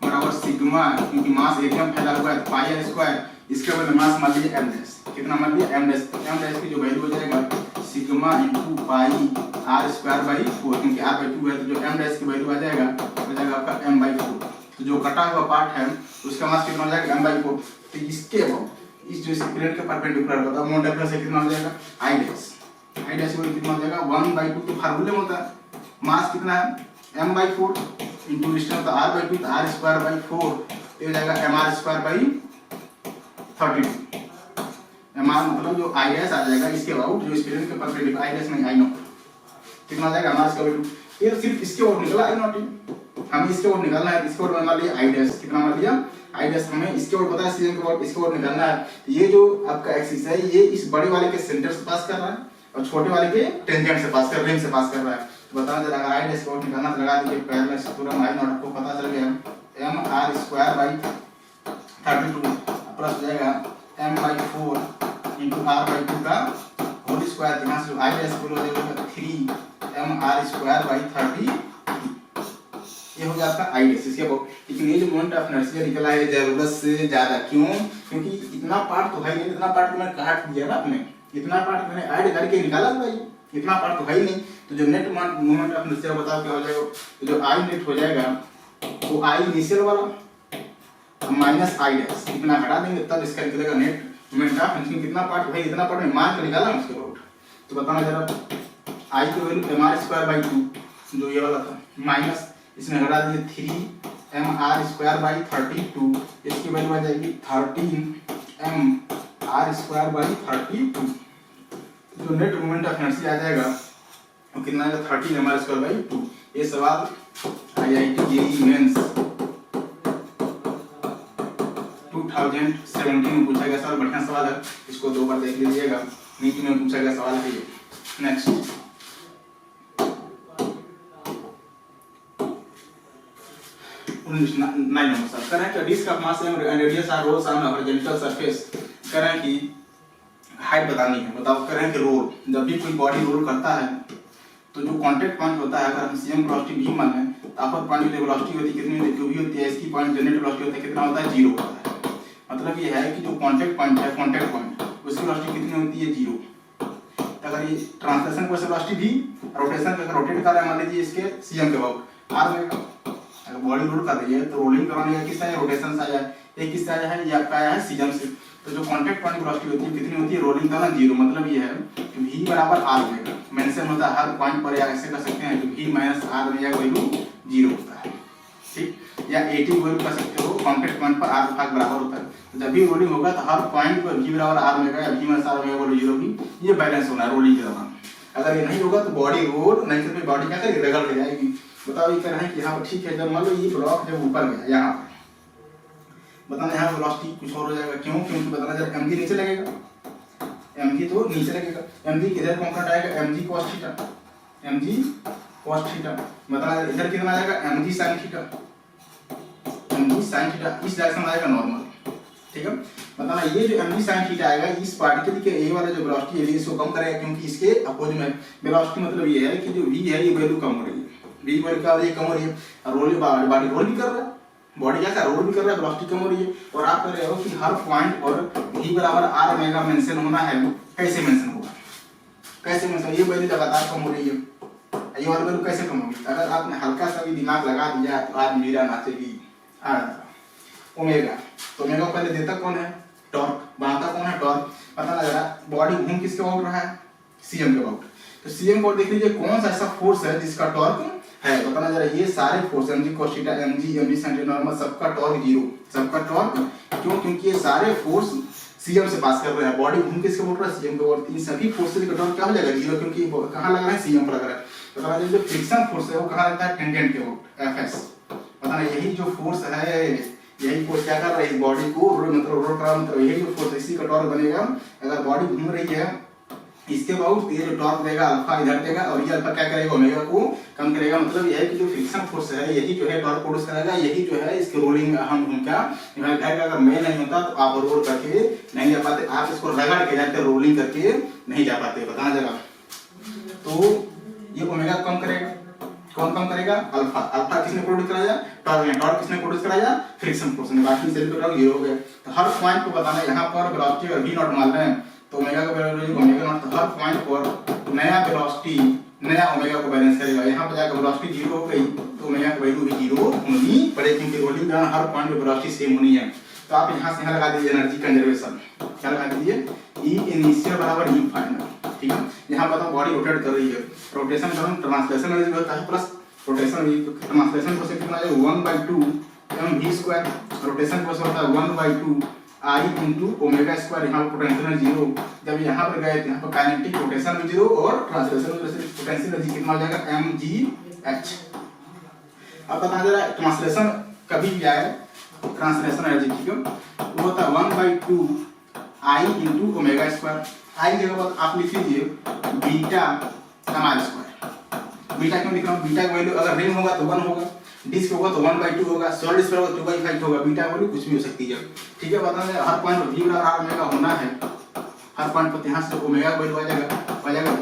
बराबर सिग्मा, क्योंकि मास एकदम फैला हुआ है, पाई r स्क्वायर, इसके बदले मास मान लीजिए m डैश, कितना मान लिया m डैश, m डैश की जो वैल्यू हो जाएगा sigma into pi r square by 4, क्योंकि r/2 है तो जो m डैश की वैल्यू आ जाएगा हो जाएगा आपका m/4। तो जो कटा हुआ पार्ट है उसका मास कितना हो जाएगा m/4। तो इसके इस जो प्लेट के परपेंडिकुलर बताओ मोमेंट से कितना हो जाएगा i डैश को कितना हो जाएगा 1/2, तो फार्मूले में होता है मास कितना है m/4 इंटू डिस्टेंस तो r/2, तो r स्क्वायर बाई 4 ये हो जाएगा mr स्क्वायर बाई 32। mr मतलब जो i डैश आ जाएगा इसके अबाउट जो स्प्लिट के परपेंडिकुलर i डैश नहीं i नॉट कितना आ जाएगा mr स्क्वायर बाई 2। ये सिर्फ इसके ओर निकला i नॉट, हमें इसके ओर निकालना है, इसके ओर बना लिया i डैश, कितना मान लिया i डैश, हमें इसके ओर पता है सीएम के ओर, इसके ओर निकालना है। तो ये जो आपका एक्सिस है ये इस बड़े वाले के सेंटर से पास कर रहा है और छोटे वाले के टेंजेंट से पास कर, रिम से पास कर रहा है। तो बताना जरा अगर i डैश को निकालना तो लगा दीजिए पैरेलल सूत्र i नॉट को पता चल गया mr स्क्वायर बाई 32 प्लस हो जाएगा m/4 इंटू r/2 का होल स्क्वायर, यहाँ से i डैश को हो जाएगा 3mr स्क्वायर बाई 30, ये हो जाता है i डैश इसके अबाउट। लेकिन ये जो मोमेंट ऑफ इनर्शिया निकला है जरूरत से ज्यादा, क्यों, क्योंकि इतना पार्ट तो है नहीं, इतना पार्ट तो मैंने काट दिया ना आपने, इतना पार्ट मैंने ऐड करके निकाला था, इतना पार्ट तो है ही नहीं। तो जो नेट मोमेंट ऑफ इनर्शिया बताओ क्या हो जाएगा, तो जो i नेट हो जाएगा वो i इनिशियल वाला माइनस i डैश, इतना हटा देंगे तब इसका निकलेगा नेट मोमेंट ऑफ इनर्शिया। कितना पार्ट भाई, इतना पार्ट में मान के निकाला उसके अबाउट। तो बताना जरा i की वैल्यू mr स्क्वायर बाई 2 जो ये वाला था माइनस इसमें घटा दिए 3mr स्क्वायर बाई 32, इसकी वैल्यू आ जाएगी 13mr स्क्वायर बाई 32। जो नेट मोमेंट ऑफ इनर्शिया आ जाएगा वो कितना आएगा 13mr स्क्वायर बाई 2। ये सवाल IIT JEE मेंस 2017 में पूछा गया सवाल, बढ़िया सवाल है, इसको 2 बार देख लीजिएगा, नीट में पूछा गया सवाल है ये। नेक्स्ट 9 नंबर सर कह रहे हैं कि disc of mass and radius R rolls on horizontal surface, कह रहे हैं कि हाइट बतानी है। बताओ कह रहे हैं कि रोल, जब भी कोई बॉडी रोल करता है तो जो कांटेक्ट पॉइंट होता है, अगर हम सीएम वेलोसिटी भी मान लें तो अपर पॉइंट की वेलोसिटी होती है कितनी होती है, जो भी होती है इसकी पॉइंट जनरेट वेलोसिटी होता है कितना होता है 0 होता है। मतलब ये है कि जो कांटेक्ट पॉइंट है, कांटेक्ट पॉइंट उसकी वेलोसिटी कितनी होती है 0। अगर ये ट्रांसलेशन की वेलोसिटी भी रोटेशन का रोटेट कर रहा है मान लीजिए इसके सीएम के अबाउट r में, अगर बॉडी रोल कर रही है तो रोलिंग करवाने का किससे है, रोटेशन से आया है, एक किससे आया है, ये आपका आया है सीएम से। तो जो कांटेक्ट पॉइंट वेलोसिटी होती है कितनी होती है, रोलिंग करना 0, मतलब ये है कि v बराबर r होगा, मेंशन होता है हर पॉइंट पर, या ऐसे कर सकते हैं कि v माइनस r में या वैल्यू 0 होता है, ठीक, या 80 वैल्यू कर सकते हो, कांटेक्ट पॉइंट पर r भाग बराबर होता है। तो जब भी रोलिंग होगा तो हर पॉइंट पर v बराबर r होगा या v माइनस r होगा वैल्यू 0 होगी, ये बैलेंस होना है रोलिंग के दौरान। अगर ये नहीं होगा तो बॉडी रोल नहीं तो बॉडी क्या करेगी, रगड़ जाएगी। बताओ ये कह रहे हैं कि यहाँ पर ठीक है, जब मान लो ये ब्लॉक जब ऊपर गया यहाँ पर, बताना यहाँ वेलोसिटी कुछ और हो जाएगा, क्यों, क्योंकि बताना जब mg नीचे लगेगा, mg तो नीचे लगेगा, mg किधर कॉन्स्टेंट आएगा mg cos theta, mg cos theta, बताना इधर कितना आएगा mg sin theta, mg sin theta, इस डायरेक्शन में आएगा नॉर्मल, ठीक है। बताना ये जो mg sin थीटा आएगा इस पार्टिकल के a वाला जो वेलोसिटी है इसको कम करेगा, क्योंकि इसके अपोजिट में वेलोसिटी, मतलब ये है कि जो v है ये वैल्यू कम हो रही है, v वैल्यू क्या हो रही है, कम हो रही है, और रोल बॉडी रोल भी कर रहा है, बॉडी क्या कर रोल भी कर रहा है, वेलोसिटी कम हो रही है, और आप कह रहे हो कि हर पॉइंट पर v बराबर r ओमेगा मेंशन होना है, कैसे मेंशन होगा, कैसे मेंशन, ये वैल्यू लगातार कम हो रही है, ये वाली वैल्यू कैसे कम होगी, अगर आपने हल्का सा भी दिमाग लगा दिया तो आज मीरा नाचेगी। ओमेगा, तो ओमेगा पहले देता कौन है, टॉर्क, बनाता कौन है, टॉर्क। पता लग रहा है बॉडी घूम किसके अबाउट रहा है, सीएम के अबाउट। तो सीएम को देख लीजिए कौन सा ऐसा फोर्स है जिसका टॉर्क है, बताना जरा, ये सारे force mg cos theta, mg sin normal, सबका टॉर्क 0, सबका टॉर्क क्यों, क्योंकि ये सारे फोर्स सीएम से पास कर रहे हैं, बॉडी घूम किसके अबाउट रहा है, सीएम के अबाउट। इन सभी फोर्सेस का टॉर्क क्या हो जाएगा 0, क्योंकि कहां लग रहा है, सीएम पर लग रहा है। तो बताना जो फ्रिक्शन फोर्स है वो कहां लगता है, टेंजेंट के अबाउट fs। बताना यही जो फोर्स है, यही फोर्स क्या कर रहा है, इस बॉडी को मतलब रोल कर रहा है, मतलब यही जो फोर्स इसी का टॉर्क बनेगा। अगर बॉडी घूम रही है इसके बाद ये जो टॉर्क देगा अल्फा इधर देगा और ये अल्फा क्या करेगा ओमेगा को कम करेगा। मतलब यह है कि जो फ्रिक्शन फोर्स है यही जो है टॉर्क प्रोड्यूस करेगा, यही जो है इसके रोलिंग हम क्या कहेगा। अगर मैं नहीं होता तो आप रोल करके नहीं जा पाते, आप इसको रगड़ के जाते रोलिंग करके नहीं जा पाते, बताना जरा। तो ये ओमेगा कम करेगा, कौन कम करेगा? अल्फा। अल्फा किसने प्रोड्यूस कराया? टॉर्क ने। टॉर्क किसने प्रोड्यूस कराया? फ्रिक्शन फोर्स ने। बाकी सभी टॉर्क 0 हो गया। तो हर पॉइंट को बताना, यहाँ पर वेलोसिटी अगर v नॉट मान रहे हैं तो ओमेगा का वैल्यू ओमेगा नॉट, तो हर पॉइंट पर नया वेलोसिटी नया ओमेगा को बैलेंस करेगा। यहाँ पर जाकर वेलोसिटी 0 हो गई तो ओमेगा की वैल्यू भी 0 होनी पड़ेगी, क्योंकि रोलिंग दौरान हर पॉइंट पे वेलोसिटी सेम होनी है। तो आप यहाँ से यहाँ लगा दीजिए एनर्जी कंजर्वेशन। क्या लगा दीजिए? ई इनिशियल बराबर ई फाइनल, ठीक है। यहाँ बताओ बॉडी रोटेट कर रही है, रोटेशन का ट्रांसलेशन एनर्जी होता है प्लस रोटेशन ट्रांसलेशन फोर्स कितना आ जाएगा 1/2 mv²। रोटेशन फोर्स होता है 1/2 I into ओमेगा स्क्वायर। यहाँ पर पोटेंशियल एनर्जी 0, जब यहाँ पर गए तो यहाँ पर काइनेटिक रोटेशन भी 0 और ट्रांसलेशन पोटेंशियल एनर्जी कितना हो जाएगा mgh। अब पता जरा ट्रांसलेशन कभी भी आए ट्रांसलेशन एनर्जी, ठीक है, वो होता है 1/2 I into omega square. I की जगह आप लिख लीजिए बीटा m स्क्वायर। बीटा क्यों लिख रहा हूँ? बीटा की वैल्यू अगर रिंग होगा तो 1 होगा, डिस्क होगा तो 1/2 होगा, सॉलिड स्फीयर होगा 2/5 होगा। बीटा वैल्यू कुछ भी हो सकती है, ठीक है। बताना है हर पॉइंट पर v बराबर ओमेगा होना है, हर पॉइंट पर यहाँ से ओमेगा वैल्यू आ जाएगा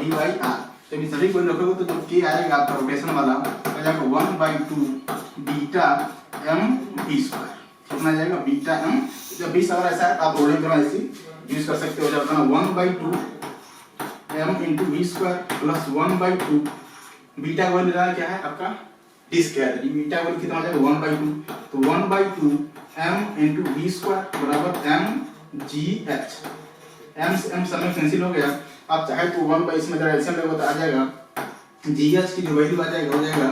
v/r। तो इन सभी को रखोगे तो जो k आएगा आपका रोटेशन वाला आ जाएगा 1/2 बीटा mv²। कितना जाएगा? Beta m। जब 20 अगर ऐसा है आप रोलिंग करना ऐसी यूज कर सकते हो। जब 1/2 m into v² plus 1/2 beta का वैल्यू क्या है आपका? डिस्क है, बीटा का वैल्यू कितना हो जाएगा 1/2। तो 1/2 m into v² बराबर mgh। m से m समय कैंसिल हो गया। आप चाहे तो 1 इसमें जरा एलसीएम लेंगे तो आ जाएगा gh की जो वैल्यू आ जाएगा हो जाएगा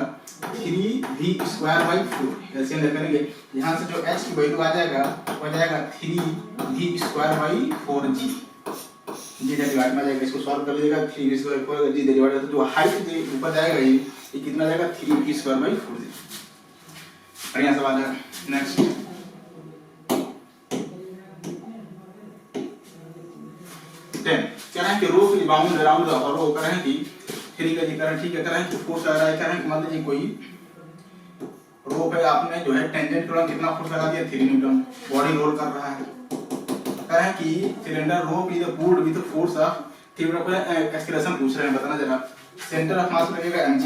3v²/4। एलसीएम ले करेंगे, यहाँ से जो h की वैल्यू आ जाएगा हो जाएगा 3v²/4g। जी डिवाइड में जाएगा, इसको सॉल्व कर लीजिएगा 3v²/4 जी डिवाइड तो जो हाइट के ऊपर जाएगा ये कितना जाएगा 3v²/4g। बढ़िया सवाल है। नेक्स्ट कह रहे हैं कि रो की बाउंड अराउंड रो कह रहे हैं कि 3 का जी कह रहे हैं, ठीक है। कह रहे हैं कि फोर्स आ रहा है, कह रहे हैं कि मान लीजिए कोई रो पे आपने जो है टेंजेंट कोण कितना फोर्स लगा दिया 3 न्यूटन, बॉडी रोल कर रहा है। कह रहे हैं कि cylinder rope is pulled with force of 3 acceleration पूछ रहे हैं, बताना जरा। सेंटर ऑफ मास लगेगा mg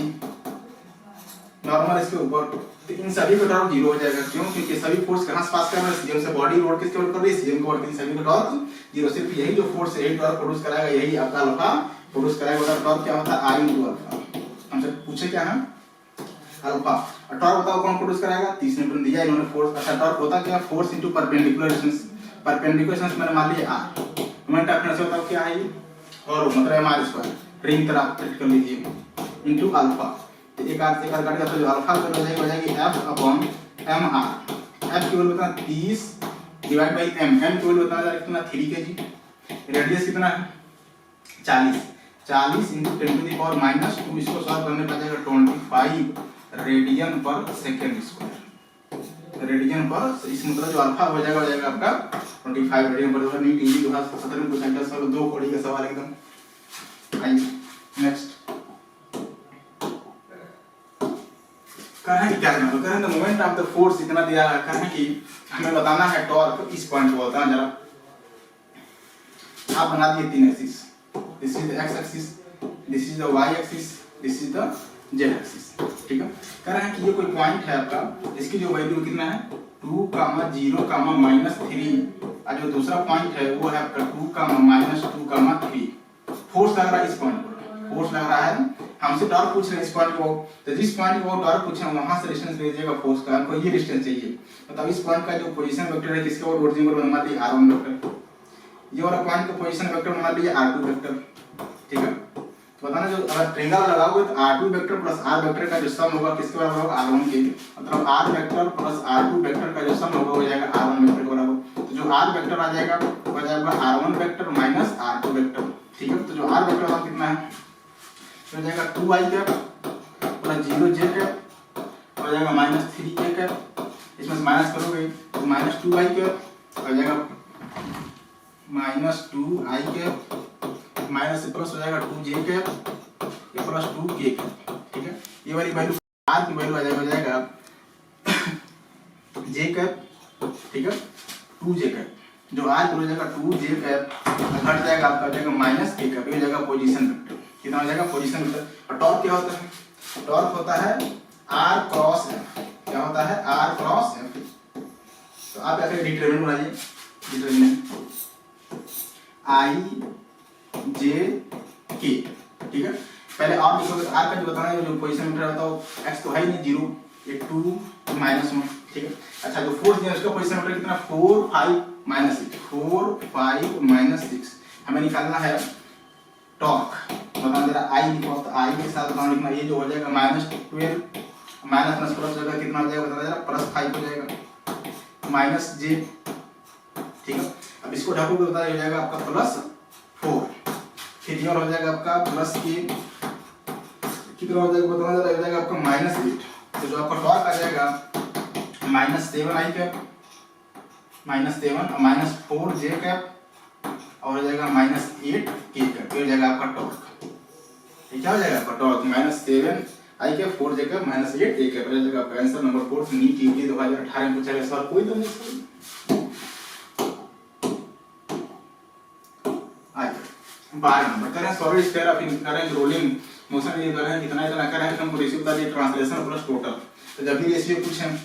नॉर्मल इसके ऊपर, तो इन सभी का टॉर्क 0 हो जाएगा। क्यों? क्योंकि सभी फोर्स कहां से पास कर रहे हैं? सीएम से। बॉडी रोड किसके ऊपर कर रही है? सीएम के ऊपर। सभी का टॉर्क 0। सिर्फ यही जो फोर्स है यही टॉर्क प्रोड्यूस कराएगा, यही आपका अल्फा प्रोड्यूस कराएगा। और टॉर्क क्या होता है? I into alpha. हमसे पूछे क्या है? अल्फा। और टॉर्क बताओ कौन प्रोड्यूस कराएगा? 30 न्यूटन दिया इन्होंने फोर्स। अच्छा टॉर्क होता क्या? Force into perpendicular distance. Perpendicular distance मैंने मान लिया r, मोमेंट ऑफ इनर्शिया बताओ क्या है ये? और मतलब m r²। रिंग तरह ट्रीट कर लीजिए इनटू अल्फा। एक आर से काट तो जो अल्फा की वैल्यू हो जाएगी f/mr। f की वैल्यू कितना 30 डिवाइड बाय m। m की वैल्यू बताना कितना 3 kg। रेडियस कितना है 40 into 10⁻²। इसको सॉल्व करने पर जाएगा 25 रेडियन पर सेकंड स्क्वायर। रेडियन पर इस मतलब जो अल्फा हो जाएगा आपका 25 रेडियन पर। नीट इजी 2017 में पूछा गया सवाल, 2 कोड़ी का सवाल एकदम। आइए नेक्स्ट कह रहे हैं क्या करना है? कह रहे हैं मोमेंट ऑफ द फोर्स इतना दिया है, कह रहे हैं कि हमें बताना है टॉर्क इस पॉइंट को। बताना जरा, आप बना दिए 3 axis. This is the x axis, this is the y axis, this is the z axis, ठीक है। कह रहे हैं कि ये कोई पॉइंट है आपका, इसकी जो वैल्यू कितना है 2, 0, -3। और जो दूसरा पॉइंट है वो है आपका 2, -2, 3। फोर्स लग रहा है इस पॉइंट पर, फोर्स लग रहा है। हमसे टॉर्क पूछ रहे हैं इस पॉइंट को, तो जिस पॉइंट को टॉर्क पूछे हैं वहां से डिस्टेंस लीजिएगा फोर्स का। हमको ये डिस्टेंस चाहिए। मतलब इस पॉइंट का जो पोजीशन वेक्टर है किसके और ओरिजिन पर मान लीजिए r1 वेक्टर। ये वाला पॉइंट का पोजीशन वेक्टर मान लीजिए r2 वेक्टर, ठीक है। तो बताना जो अगर ट्रायंगल लगाओगे तो r2 vector plus r vector का जो सम होगा किसके बराबर होगा r1 के। मतलब r vector plus r2 vector का जो सम होगा हो जाएगा r1 वेक्टर के बराबर। तो जो r वेक्टर आ जाएगा हो जाएगा r1 vector minus r2 vector, ठीक है। तो जो r वेक्टर होगा कितना है हो जाएगा 2i cap plus 0j cap हो जाएगा -3a कैप। इसमें से माइनस करोगे तो -2i कैप हो जाएगा -2i कैप माइनस से प्लस हो जाएगा 2j कैप ये प्लस 2k कैप, ठीक है। ये वाली वैल्यू r की वैल्यू हो जाएगा j कैप, ठीक है, 2j कैप। जो r की हो जाएगा 2j कैप घट जाएगा आपका हो जाएगा माइनस k कैप, ये हो जाएगा पोजीशन वेक्टर। कितना हो जाएगा पोजीशन वेक्टर। और टॉर्क क्या होता है, टॉर्क होता है r क्रॉस f। क्या होता है r क्रॉस f। तो आप ऐसे डिटरमिनेंट बनाइए, डिटरमिनेंट i j k, ठीक है। पहले आप लिखोगे r का जो बताना है जो पोजीशन वेक्टर होता है x तो है ही नहीं 0, ये 2 माइनस 1, ठीक है। अच्छा जो फोर्थ दिया उसका पोजीशन वेक्टर कितना 4 5 माइनस 6, 4 5 माइनस 6। हमें निकालना है टॉर्क। बताना जरा i लिखो, तो i के साथ बताना लिखना ये जो हो जाएगा -12 माइनस प्लस हो जाएगा कितना हो जाएगा बताना जरा +5 हो जाएगा माइनस j, ठीक है। अब इसको ढकोगे बता हो जाएगा आपका +4, फिर ये हो जाएगा आपका प्लस के कितना हो जाएगा बताना जरा हो जाएगा आपका -8। तो जो आपका टॉर्क आ जाएगा -7 i कैप -7 और -4j कैप और हो जाएगा -8 k कैप, ये हो जाएगा आपका टॉर्क। ये क्या हो जाएगा आपका torque -7 i cap 4j cap -8 k cap, ये हो जाएगा आपका आंसर नंबर 4 नीट यूपी 2018 में पूछा गया सवाल। कोई तो नहीं आइए 12 नंबर करें सॉलिड स्फीयर ऑफ करें रोलिंग मोशन ये करें कितना इतना करें हमको रेशियो बता दिए ट्रांसलेशन प्लस टोटल। तो जब भी रेशियो पूछें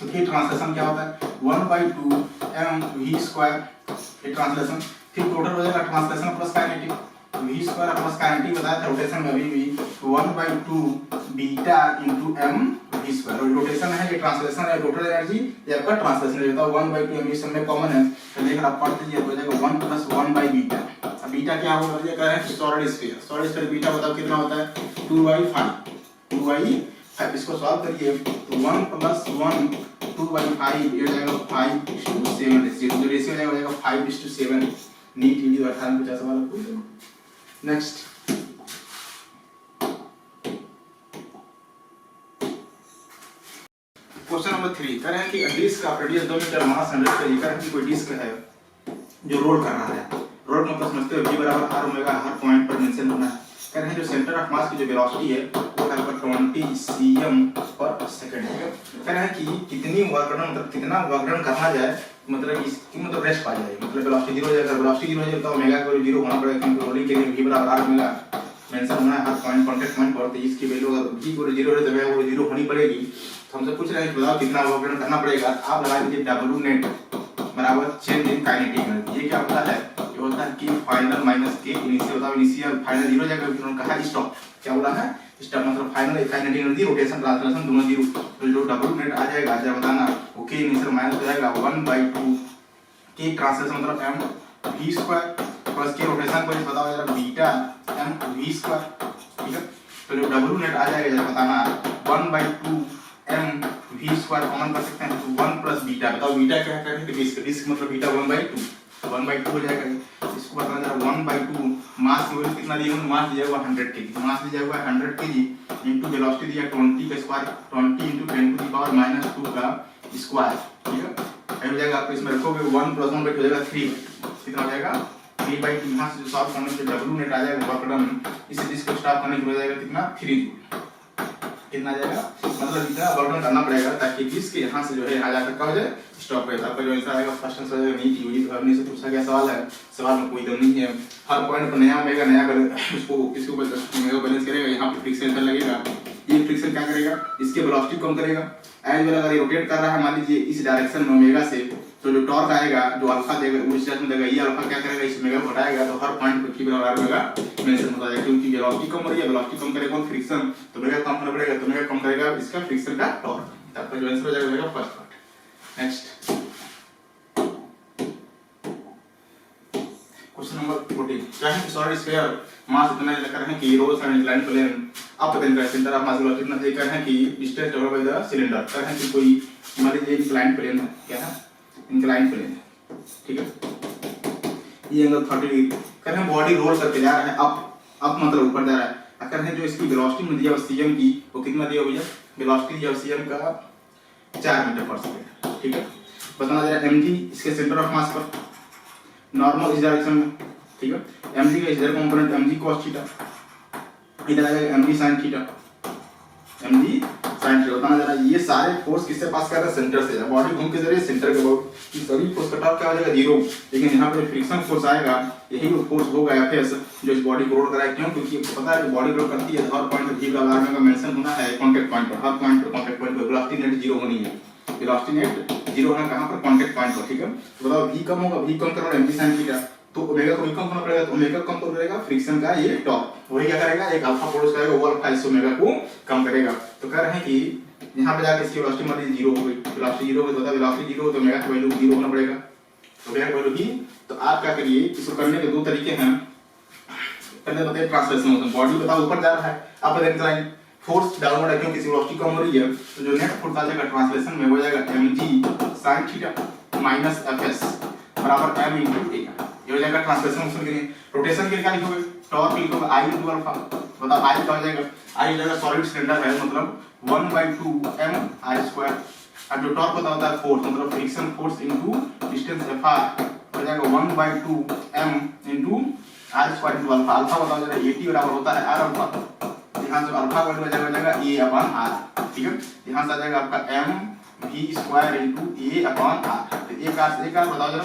तो फिर ट्रांसलेशन क्या होता है 1/2 mv², ये ट्रांसलेशन। फिर टोटल हो जाएगा translation plus kinetic, v² plus kinetic बताया था रोटेशन में अभी भी 1/2 बीटा इनटू mv²। और रोटेशन है ये ट्रांसलेशन है, टोटल एनर्जी ये आपका ट्रांसलेशन है। तो 1/2 mv सब में कॉमन है, तो लेकिन आप पढ़ लीजिए हो जाएगा 1 + 1/बीटा। अब बीटा क्या होगा ये कह रहे हैं solid sphere, solid sphere beta बताओ कितना होता है 2/5, इसको सॉल्व करिए तो 1 + 1 2/5 ये हो जाएगा 5:7 रेशियो, जो रेशियो हो जाएगा 5:7। नीट यूपी 18 में पूछा सवाल आपको। नेक्स्ट क्वेश्चन नंबर 3 कह रहे हैं कि डिस्क का रेडियस 2 मीटर मास 100 kg कह रहे हैं कि कोई डिस्क है जो रोल कर रहा है। रोल में मतलब समझते हो v = r ओमेगा हर पॉइंट पर मेंशन होना है। कह रहे हैं जो सेंटर ऑफ मास की जो वेलोसिटी है वो है 20 cm/s, ठीक है। कह रहे हैं कि कितनी वर्क डन मतलब कितना वर्क डन करना जाए मतलब इसकी मतलब रेस्ट पा जाए, मतलब वेलोसिटी 0 हो जाएगा, वेलोसिटी 0 हो जाए तो ओमेगा को 0 होना पड़ेगा क्योंकि रोलिंग के लिए v = r ओमेगा मेंशन होना है हर पॉइंट कांटेक्ट पॉइंट पर। तो इसकी वैल्यू अगर v को 0 है तो ओमेगा को 0 होनी पड़ेगी। तो हमसे पूछ रहे हैं कि बताओ कितना वर्क डन करना पड़ेगा। आप लगा लीजिए W नेट बराबर चेंज इन काइनेटिक एनर्जी। ये क्या होता है, ये होता है कि फाइनल माइनस के इनिशियल होता है, इनिशियल फाइनल 0 जाएगा, फिर उन्होंने कहा स्टॉप। क्या बोला है स्टॉप मतलब final kinetic energy rotation translation दोनों 0। तो जो W नेट आ जाएगा जरा बताना ओके इनिशियल माइनस हो जाएगा 1/2 के ट्रांसलेशन मतलब mv² प्लस के रोटेशन को बताओ जरा बीटा mv², ठीक है। तो जो W नेट आ जाएगा जरा बताना 1/2 mv² कॉमन कर सकते हैं तो 1 + बीटा। बताओ बीटा क्या है डिस्क, डिस्क मतलब बीटा 1/2 हो जाएगा। इसको बताना जरा 1/2 मास की वैल्यू कितना दिया है, मास दिया हुआ 100 kg, मास दिया हुआ 100 kg इनटू वेलोसिटी दिया 20 का स्क्वायर 20 × 10⁻² का स्क्वायर, ठीक है। हो जाएगा आपको इसमें रखोगे 1 + 1/2 हो जाएगा 3, कितना हो जाएगा 3/2। यहाँ से जो सॉल्व करने से W नेट आ जाएगा वर्क डन, इसे जिसको स्टॉप करने के हो जाएगा कितना 3 कितना जाएगा मतलब इतना वर्क डन करना पड़ेगा ताकि इसके यहाँ से जो है यहाँ जाकर क्या हो जाए स्टॉप हो जाए। आपका जो आंसर आएगा फर्स्ट आंसर आएगा नीट यूजी 2019 से पूछा गया सवाल है। सवाल में कोई दम नहीं है, हर पॉइंट पर नया ओमेगा नया कर उसको किसके ऊपर ओमेगा बैलेंस करेगा। यहाँ पे फ्रिक्शन सेंटर लगेगा, ये फ्रिक्शन क्या करेगा इसके वेलोसिटी कम करेगा। एज वेल अगर ये रोटेट कर रहा है मान लीजिए इस डायरेक्शन में ओमेगा से, तो जो टॉर्क आएगा जो अल्फा देगा उस डायरेक्शन में देगा, ये अल्फा क्या करेगा इस ओमेगा को हटाएगा तो हर पॉइंट पे v = r ओमेगा मेंशन होता है क्योंकि वेलोसिटी कम हो रही है, वेलोसिटी कम करेगा फ्रिक्शन तो ओमेगा कम करना पड़ेगा, तो ओमेगा कम करेगा इसका फ्रिक्शन का टॉर्क। तो आपका जो आंसर हो जाएगा omega first part. Next question number 14 क्या है कि सॉलिड स्फीयर मास इतना लेकर है कि rolls and incline plane up then का सेंटर ऑफ मास वेलोसिटी इतना देकर है कि distance covered by the cylinder कर है कि कोई मान लीजिए इंक्लाइन प्लेन है, क्या है इंक्लाइन प्लेन है, ठीक है। ये एंगल 30 डिग्री कर है, बॉडी रोल करके जा रहा है अप मतलब ऊपर जा रहा है। अगर है जो इसकी वेलोसिटी में दिया हुआ cm की वो कितना दिया भैया वेलोसिटी दिया cm का 4 मीटर/सेकंड, ठीक है। बताना जरा mg इसके सेंटर ऑफ मास पर नॉर्मल इस डायरेक्शन में ठीक है। mg का इधर कंपोनेंट mg cos थीटा, इधर आ जाएगा mg sin theta, mg sin theta. बताना जरा ये सारे फोर्स किससे पास कर रहे हैं, सेंटर से। बॉडी घूम के जरिए सेंटर के अबाउट, ये सभी फोर्स कट ऑफ क्या हो जाएगा, जीरो। लेकिन यहाँ पे फ्रिक्शन फोर्स आएगा, यही वो फोर्स होगा एफएस जो इस बॉडी को रोल कराएगा। क्यों? क्योंकि पता है कि बॉडी रोल करती है हर पॉइंट पर जीरो आर्मी का मेंशन होना है कांटेक्ट पॉइंट पर, हर पॉइंट पर कांटेक्ट पॉइंट पर वेलोसिटी नेट जीरो होनी है। वेलोसिटी नेट जीरो होना कहां पर, कांटेक्ट पॉइंट पर। ठीक है, तो बताओ v कम होगा, v कम करना mg sin थीटा, तो ओमेगा को कम होना पड़ेगा, तो ओमेगा कम तो करेगा फ्रिक्शन का ये टॉर्क, वही क्या करेगा, एक अल्फा प्रोड्यूस करेगा, वो अल्फा इस ओमेगा को कम करेगा। तो कह रहे हैं कि यहां पे जाके इसकी वेलोसिटी मान लीजिए जीरो हो गई, वेलोसिटी जीरो हो गई, तो वेलोसिटी जीरो तो ओमेगा की वैल्यू जीरो होना पड़ेगा, तो ओमेगा की वैल्यू भी। तो आप क्या करिए, इसको करने के दो तरीके हैं। पहले बताइए ट्रांसलेशन मोशन, बॉडी बताओ ऊपर जा रहा है, आप इंक्लाइन फोर्स डाउनवर्ड है क्योंकि वेलोसिटी कम हो रही है, तो जो नेट फोर्स आ जाएगा ट्रांसलेशन में हो जाएगा mg sin theta minus fs बराबर m into a। ये हो जाएगा ट्रांसलेशन मोशन के लिए। रोटेशन के लिए क्या लिखोगे, टॉर्क लिखोगे i into अल्फा। बताओ i क्या हो जाएगा, i हो जाएगा सॉलिड सिलेंडर है मतलब 1/2 m r स्क्वायर, और जो टॉर्क होता है फोर्स मतलब friction force into distance fr हो जाएगा 1/2 m into r square into alpha. Alpha बताओ जरा 80 बराबर होता है r अल्फा, यहाँ से अल्फा वैल्यू आ जाएगा a अपॉन r। ठीक है, यहाँ से आ जाएगा आपका m v square into a upon r। तो एक r बताओ जरा,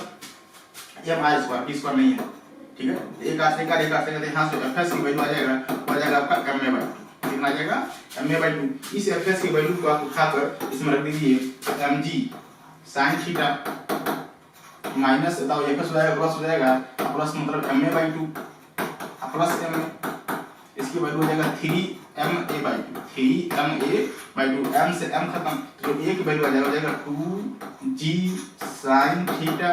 m r square v square नहीं है। ठीक है, एक r से यहाँ से fs की वैल्यू आ जाएगा आपका ma/2। कितना आ जाएगा, ma/2। इस fs की वैल्यू को आप उठाकर इसमें रख दीजिए mg sin थीटा माइनस बताओ fs हो जाएगा प्लस हो जाएगा, प्लस मतलब ma/2 प्लस ma, इसकी वैल्यू हो जाएगा 3ma/2, 3ma/2, m से m खत्म, तो a की वैल्यू आ जाएगा 2g sin theta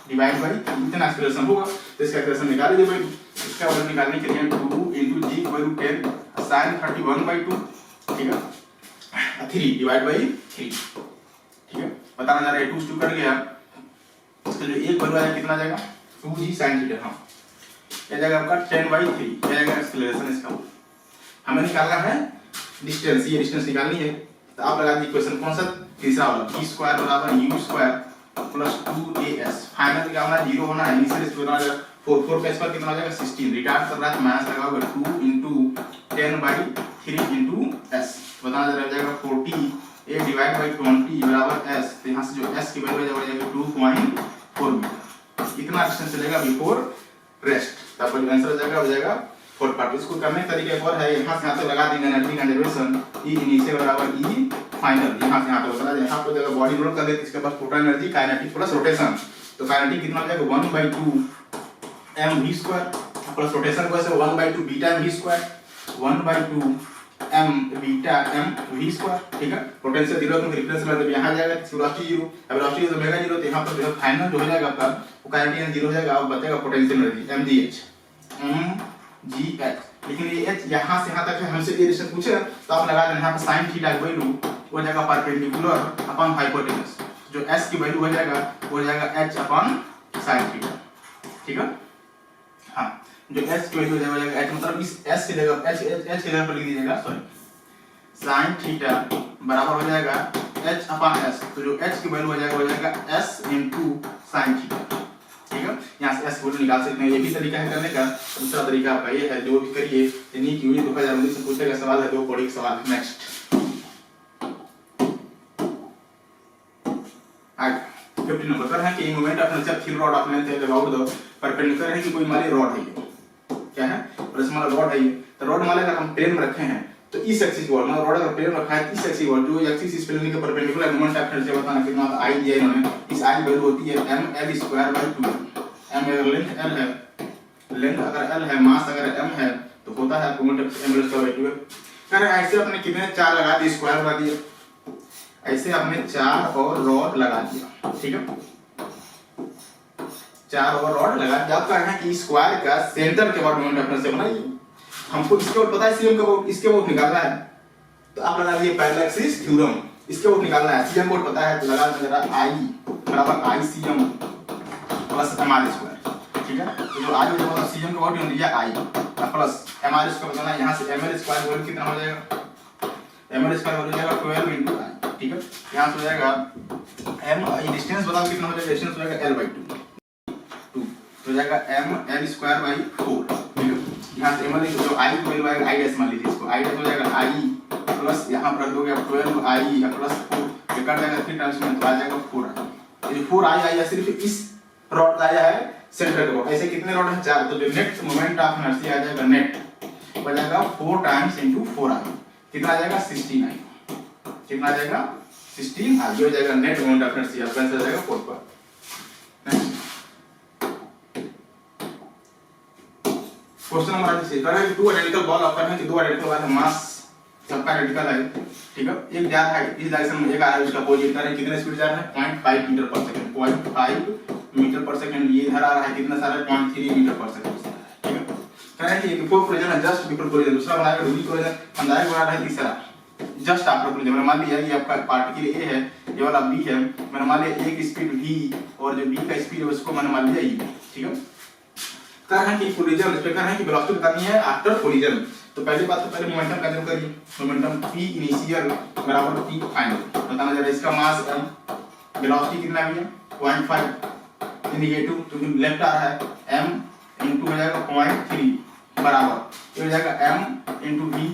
divide by इतना एक्सप्रेशन होगा। तो इसका एक्सप्रेशन निकाल लीजिए भाई, इसका वैल्यू निकालने के लिए 2 into g की वैल्यू 10 sin 31/2, ठीक है, 3 डिवाइड बाय 3। ठीक है, बताना जा रहा है 2 कट गया, तो जो एक वैल्यू आएगा कितना आ जाएगा, 2g sin थीटा। हां, ये जाएगा आपका 10/3, ये जाएगा एक्सेलरेशन इसका। हमें निकालना है डिस्टेंस, ये डिस्टेंस निकालनी है। तो आप लगा दीजिए इक्वेशन कौन सा, तीसरा वाला, v स्क्वायर बराबर u square plus 2as। Final क्या होना है, 0 होना है। इनिशियल स्क्वायर आ जाएगा 4 का स्क्वायर कितना आ जाएगा 16। रिटार्ड कर रहा है तो माइनस लगाओगे 2 into 10/3 into s। बताना जरा हो जाएगा 40a डिवाइड बाय 20 बराबर s। तो यहां से जो s की वैल्यू आ जाएगी 2.4 मीटर। इतना डिस्टेंस चलेगा बिफोर रेस्ट, तब आंसर हो जाएगा 4 पार्ट। इसको करने का तरीका एक और है, यहां से यहां तक लगा देंगे एनर्जी कंजर्वेशन, E इनिशियल बराबर E फाइनल। यहां से यहां तक बता दें, यहां पर जगह बॉडी रोल कर देते, इसके पास total energy kinetic plus rotation. तो काइनेटिक कितना हो जाएगा 1/2 mv स्क्वायर प्लस रोटेशन को ऐसे 1/2 beta mv square 1/2 m beta mv square. ठीक है, पोटेंशियल 0 तो रिफ्रेंस ला दे, यहां जाएगा वेलोसिटी 0, अब वेलोसिटी तो ओमेगा 0, तो यहां पर जो फाइनल जो हो जाएगा आपका वो काइनेटिक 0 हो जाएगा, अब बचेगा पोटेंशियल एनर्जी mgh। लेकिन ये h यहां से यहां तक है, हमसे ये डिस्टेंस पूछे तो आप लगा देना यहां पर sin थीटा की वैल्यू हो जाएगा परपेंडिकुलर अपॉन हाइपोटेनस। जो s की वैल्यू हो जाएगा वो हो जाएगा h अपॉन sin थीटा। ठीक है, हां, जो s की वैल्यू हो जाएगा h मतलब इस s की जगह h की जगह पर लिख दीजिएगा, सॉरी sin थीटा बराबर हो जाएगा h अपॉन s। तो जो h की वैल्यू हो जाएगा s sin थीटा। ठीक है, यहां से s को निकाल सकते हैं। ये भी तरीका है करने का। दूसरा तरीका आपका ये है, जो भी करिए इन्हीं की 2019 से पूछेगा सवाल है, दो कोडिंग सवाल। नेक्स्ट 50 नंबर पर है कि moment of inertia thin rod of length about the perpendicular है कि कोई हमारी रॉड है, ये क्या है, और इसमें रॉड है ये। तो रॉड मान अगर हम प्लेन में रखे हैं तो इस एक्सिस की ओर, मतलब रॉड अगर प्लेन रखा है इस एक्सिस की ओर, जो एक्सिस इस प्लेन के परपेंडिकुलर मोमेंट ऑफ इनर्शिया बताना कितना होता है, i दिया इन्होंने। इस i वैल्यू होती है ml²/2। m अगर लेंथ l है, लेंथ अगर l है, मास अगर m है, तो होता है मोमेंट ऑफ ml²/2। अगर ऐसे अपने कितने 4 लगा दिए, स्क्वायर लगा दिए, ऐसे आपने 4 और रॉड लगा दिया। ठीक है, 4 और रॉड लगा दिया। आप कह रहे हैं कि स्क्वायर का सेंटर के बाद मोमेंट ऑफ इनर्शिया बनाइए। हमको इसके ऊपर पता है सीएम का वोट, इसके वोट निकालना है, तो आप लगा लीजिए पैरेलल एक्सिस थ्योरम। इसके वोट निकालना है, सीएम वोट पता है, तो लगा जरा i बराबर ICM प्लस mr²। ठीक है, तो जो i मतलब सीएम का वोट हो दिया i प्लस mr को बताना है। यहां से ml² वैल्यू कितना हो जाएगा, ml² वैल्यू हो जाएगा 12 into i। ठीक है, यहां से हो जाएगा m, ये डिस्टेंस बताओ कितना हो जाएगा, डिस्टेंस हो जाएगा l/2। तो हो जाएगा एम एल स्क्वायर बाई 4। यहाँ से एम जो आई की वैल्यू आएगा आई डैश मान लीजिए इसको, आई डैश हो जाएगा आई प्लस यहाँ पर रख दोगे आप 12 आई प्लस 4, ये कट जाएगा 3 टाइम्स में तो आ जाएगा 4 आई। ये 4 आई आया सिर्फ इस रॉड का आया है सेंटर का। ऐसे कितने रॉड है 4, तो जो नेट मोमेंट ऑफ इनर्शिया आ जाएगा नेट हो जाएगा 4 टाइम्स इनटू 4 आई, कितना आ जाएगा 16 आई, कितना आ जाएगा 16 आई, जो हो जाएगा net moment of inertia answer आ जाएगा 4 पर। क्वेश्चन नंबर 8 से कह रहा है कि टू आइडेंटिकल बॉल ऑफर है कि दो आइडेंटिकल बॉल है, मास सबका आइडेंटिकल है, ठीक है। एक जा रहा है इस डायरेक्शन में, एक आ रहा है उसका अपोजिट, कर कितने स्पीड जा रहा है 0.5 मीटर पर सेकंड, 0.5 मीटर पर सेकंड। ये इधर आ रहा है कितना सारा 0.3 मीटर पर सेकंड, ठीक है। कह रहा है कि बिफोर कोलिजन है जस्ट बिफोर कोलिजन, दूसरा बनाएगा डूबी कोलिजन, हम डायरेक्ट बना रहा है तीसरा जस्ट आफ्टर कोलिजन। मैंने मान लिया ये आपका पार्टिकल ए है, ये वाला बी है, मैंने मान लिया एक स्पीड v और जो b का स्पीड है उसको मैंने मान लिया e, ठीक है। कह रहा है कि कोलिजन इस पे कह रहा है कि वेलोसिटी बतानी है आफ्टर कोलिजन। तो पहली बात तो पहले मोमेंटम कैलकुलेट करिए, मोमेंटम p इनिशियल बराबर p फाइनल। बताना जरा इसका मास m, वेलोसिटी कितना है 0.5 नेगेटिव क्योंकि लेफ्ट आ रहा है m इनटू हो जाएगा 0.3 बराबर ये हो जाएगा m into v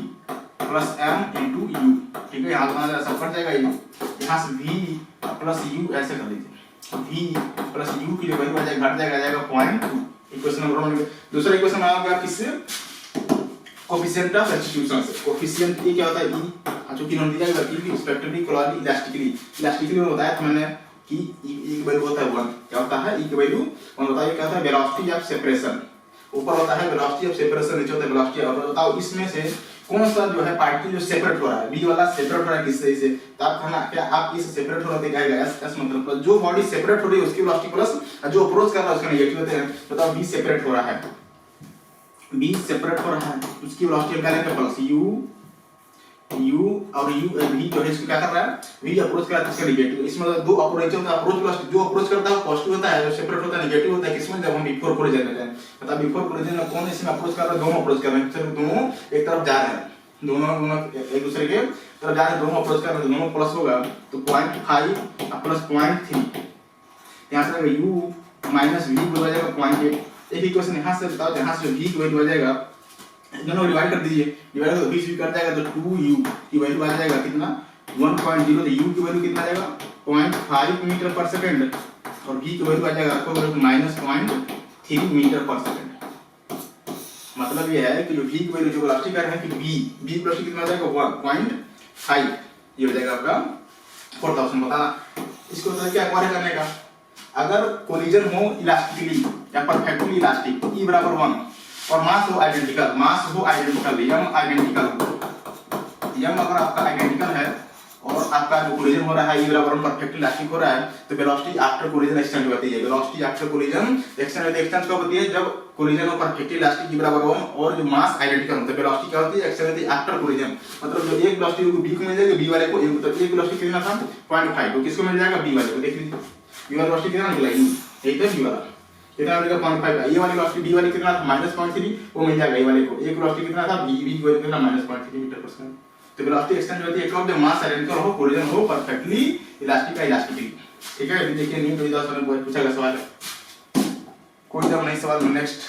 plus m into u, ठीक है। यहाँ बताना जरा सब कट जाएगा ये, यहाँ से v प्लस u ऐसे कर लीजिए, v प्लस u की जो वैल्यू आ जाएगा घट जाएगा 0.2। Equation number 1। दूसरा इक्वेशन आएगा किससे, कोएफिशिएंट ऑफ सब्स्टिट्यूशन से। कोएफिशिएंट ये क्या होता है e, जो कि नॉन दिया गया e रिस्पेक्टिवली कोलॉली इलास्टिकली में बताया था मैंने कि e की वैल्यू होता है 1, क्या होता है e की वैल्यू 1 होता है। क्या होता है वेलोसिटी ऑफ सेपरेशन, ऊपर होता है वेलोसिटी ऑफ सेपरेशन, नीचे होता है वेलोसिटी ऑफ। बताओ इसमें से कौन सा जो है पार्टिकल जो सेपरेट हो रहा है, बी वाला सेपरेट हो रहा है किससे से, तो आप कहना क्या आप इस सेपरेट हो रहा है दिखाएगा एस मतलब प्लस, जो बॉडी सेपरेट हो रही है उसकी वेलोसिटी प्लस जो अप्रोच कर रहा है उसका नेगेटिव होता है। बताओ बी सेपरेट हो रहा है, बी सेपरेट हो रहा है उसकी वेलोसिटी क्या लेंगे प्लस u और u v जो है इसको क्या कर रहा है v अप्रोच कर रहा है इसका नेगेटिव। इसमें दो अप्रोच होता है, अप्रोच वेलोसिटी जो अप्रोच करता है पॉजिटिव होता है, जो सेपरेट होता है नेगेटिव होता है। किसमें जब हम बिफोर कोलिजन में जाए, मतलब बिफोर कोलिजन में कौन इसमें अप्रोच कर रहा है, दोनों अप्रोच कर रहे हैं, चलो दोनों एक तरफ जा रहे हैं, दोनों एक दूसरे के तरफ जा रहे हैं, दोनों अप्रोच कर रहे हैं, दोनों प्लस होगा तो 0.5 प्लस 0.3 यहां से u माइनस v हो जाएगा 0.8। एक इक्वेशन यहां से बताओ, यहां से जो v की वैल्यू आ जाएगा दोनों डिवाइड कर दीजिए, डिवाइड तो 20 भी कर जाएगा तो 2u की वैल्यू आ जाएगा कितना 1.0, तो u की वैल्यू कितना आ जाएगा 0.5 मीटर पर सेकंड और v की वैल्यू आ जाएगा आपको -0.3 मीटर पर सेकंड। मतलब ये है कि जो v की वैल्यू जो वेलोसिटी कर रहे हैं कि v की वेलोसिटी कितना आ जाएगा 1.5, ये हो जाएगा आपका 4000। बताना इसको तो क्या एक्वायर करने का, अगर कोलिजन हो इलास्टिकली या परफेक्टली इलास्टिक e बराबर 1 और मास हो आइडेंटिकल, मास हो आइडेंटिकल m आइडेंटिकल, m अगर आपका आइडेंटिकल है और आपका जो कोलिजन हो रहा है e बराबर 1 परफेक्टली इलास्टिक हो रहा है तो वेलोसिटी आफ्टर कोलिजन एक्सटेंड होती है। वेलोसिटी आफ्टर कोलिजन एक्सटेंड होती है, एक्सटेंड कब होती है जब कोलिजन हो परफेक्टली इलास्टिक e बराबर 1 और जो मास आइडेंटिकल होता है। वेलोसिटी क्या होती है एक्सटेंड होती है आफ्टर कोलिजन, मतलब जो एक वेलोसिटी को b को मिल जाएगा b वाले को एक, मतलब एक वेलोसिटी कितना था 0.5 तो किसको मिल जाएगा b वाले को। देख लीजिए b वाला वेलोसिटी कितना निकला यही तो b वाला कितना मिलेगा 0.5, ये वाली वेलोसिटी b वाली कितना था -0.3 वो मिल जाएगा ये वाले को। एक वेलोसिटी कितना था b की वैल्यू कितना -0.3 मीटर पर सेकंड। तो वेलोसिटी एक्सटेंड होती है कब जब मास आइडेंटिकल हो, कोलिजन हो परफेक्टली इलास्टिक इलास्टिकली, ठीक है। अभी देखिए न्यू 2010 में पूछा गया सवाल है, कोई जब नहीं सवाल में नेक्स्ट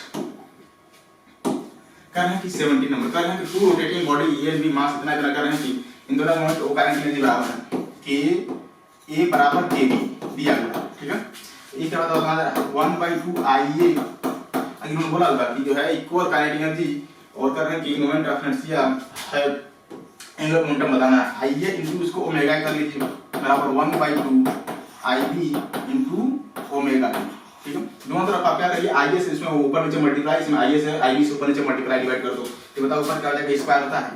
कर रहे हैं कि 70 नंबर कर रहे हैं कि two rotating body A B mass इतना कर रहे हैं कि इन दोनों मोमेंट ओ करंट एनर्जी बराबर है k a बराबर k b दिया गया, ठीक है। ये क्या होता है 1/2 ia अगर हमने बोला होगा कि जो है इक्वल काइनेटिक एनर्जी और कर रहे हैं कि मोमेंट ऑफ इनर्शिया है एंगुलर मोमेंटम बताना है ia इनटू उसको ओमेगा कर लीजिए बराबर 1/2 ib इनटू ओमेगा, ठीक है। दोनों तरफ आप क्या करिए ia से इसमें ऊपर नीचे मल्टीप्लाई, इसमें ia से ib से ऊपर नीचे मल्टीप्लाई डिवाइड कर दो तो बताओ ऊपर क्या हो जाएगा स्क्वायर होता है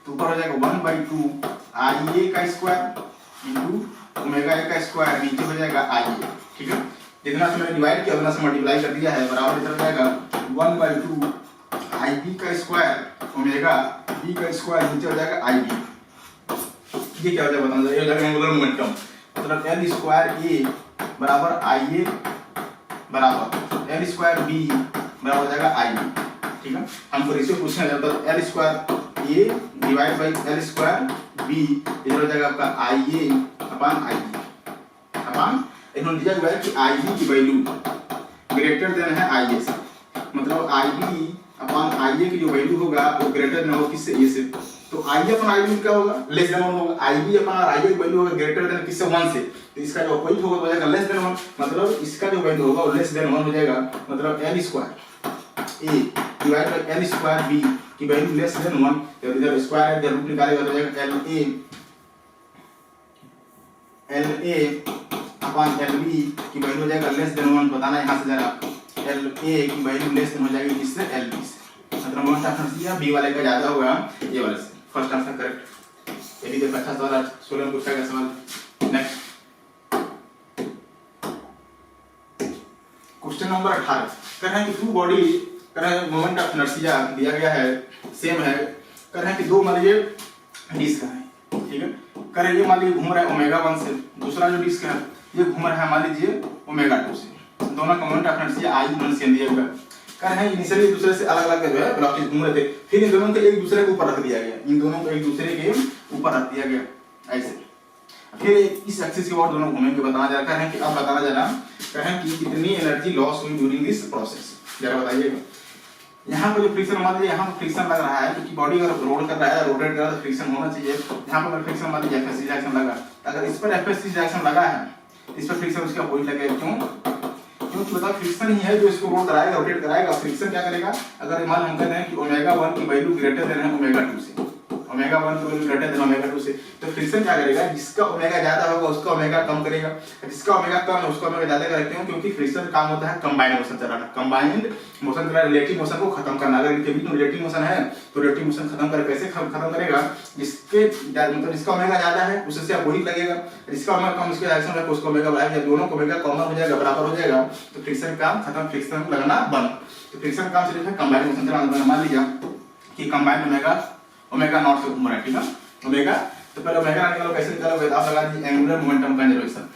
तो ऊपर हो जाएगा 1/2 ia का स्क्वायर इनटू ओमेगा a का स्क्वायर, नीचे हो जाएगा ia, ठीक है। जितना से मैंने डिवाइड किया उतना से मल्टीप्लाई कर दिया है बराबर इधर हो जाएगा 1/2 ib का स्क्वायर ओमेगा b का स्क्वायर, नीचे हो जाएगा ib। ये क्या हो जाएगा बताना, ये हो जाएगा एंगुलर मोमेंटम, मतलब l स्क्वायर a बराबर ia बराबर l स्क्वायर b बराबर हो जाएगा ib, ठीक है। हमको इससे पूछना है तो l square a divide by l square b इधर हो जाएगा आपका ia अपॉन ib अपॉन इन्होंने दिया हुआ है कि ib की वैल्यू ग्रेटर देन है आई ए से, मतलब आई बी अपॉन आई ए की जो वैल्यू होगा वो ग्रेटर देन होगा किससे, ए से। तो आई अपन आई बी क्या होगा, लेस देन 1 होगा। आई बी अपन आई ए की वैल्यू होगा ग्रेटर देन किससे, 1 से। तो इसका जो अपोजिट होगा हो जाएगा लेस देन 1, मतलब इसका जो वैल्यू होगा वो लेस देन 1 हो जाएगा। मतलब L square A divide by L square B की वैल्यू लेस देन 1, तो इधर स्क्वायर है इधर रूट निकालेगा तो हो जाएगा L A upon L B की वैल्यू हो जाएगा लेस देन 1। बताना यहाँ से जरा, एल ए की वैल्यू लेस देन हो जाएगी किससे, एल बी से। मतलब मोस्ट ऑफ दिया बी वाले का ज्यादा होगा ए वाले से। First answer correct. ये भी देखो अच्छा सवाल है, 16 पूछा गया सवाल। नेक्स्ट क्वेश्चन नंबर 18 कह रहे हैं कि टू बॉडी कह रहे हैं मोमेंट ऑफ इनर्शिया दिया गया है, सेम है। कह रहे हैं कि दो मान लीजिए डिस्क है, ठीक है। कह रहे हैं ये मान लीजिए घूम रहा है ओमेगा 1 से, दूसरा जो डिस्क है ये घूम रहा है मान लीजिए ओमेगा 2 से। दोनों का moment of inertia I one से दिया गया। कह रहे हैं इनिशियली एक दूसरे से अलग अलग जो है वेलोसिटी घूम रहे थे, फिर इन दोनों को एक दूसरे के ऊपर रख दिया गया, इन दोनों को एक दूसरे के ऊपर रख दिया गया ऐसे। फिर इस एक्सिस के बाद दोनों घूमेंगे। बताना जा रहा है कि अब बताना जा रहा है कि कितनी एनर्जी लॉस हुई ड्यूरिंग दिस प्रोसेस, जरा बताइएगा। यहाँ पर जो फ्रिक्शन मान लीजिए यहाँ पर फ्रिक्शन लग रहा है क्योंकि बॉडी अगर रोल कर रहा है, रोटेट कर रहा है तो फ्रिक्शन होना चाहिए। यहाँ पर फ्रिक्शन मान लीजिए एफएससी रिएक्शन लगा, अगर इस पर एफएससी रिएक्शन लगा है इस पर फ्रिक्शन उसका अपोजिट लगेगा। क्यों? क्योंकि बताओ फ्रिक्शन ही है जो इसको रोल कराएगा, रोटेट कराएगा। फ्रिक्शन क्या करेगा, अगर मान हम कहते हैं कि ओमेगा 1 की वैल्यू ग्रेटर देन है ओमेगा 2 से, ओमेगा 1 की वैल्यू ग्रेटर देन ओमेगा 2 से, तो फ्रिक्शन क्या करेगा, जिसका ओमेगा ज्यादा होगा उसका ओमेगा कम करेगा, जिसका ओमेगा कम है उसका ओमेगा ज्यादा करेगा। क्यों? क्योंकि फ्रिक्शन काम होता है कंबाइंड मोशन चलाना, कंबाइंड मोशन चला रिलेटिव मोशन को खत्म करना। अगर इनके बीच में रिलेटिव मोशन है तो रिलेटिव मोशन खत्म कर कैसे खत्म करेगा, जिसके मतलब जिसका ओमेगा ज्यादा है उससे अपोजिट लगेगा, जिसका ओमेगा कम उसके डायरेक्शन में उसका ओमेगा बढ़ाएगा। जब दोनों का ओमेगा कॉमन हो जाएगा, बराबर हो जाएगा, तो फ्रिक्शन काम खत्म, फ्रिक्शन लगना बंद। तो फ्रिक्शन काम सिर्फ है कंबाइंड मोशन चलाना। मान लीजिए कि कंबाइंड ओमेगा नॉट से घूम रहा है, ठीक है ओमेगा। तो पहले ओमेगा निकालो, कैसे निकालोगे, आप लगा दीजिए angular momentum conservation,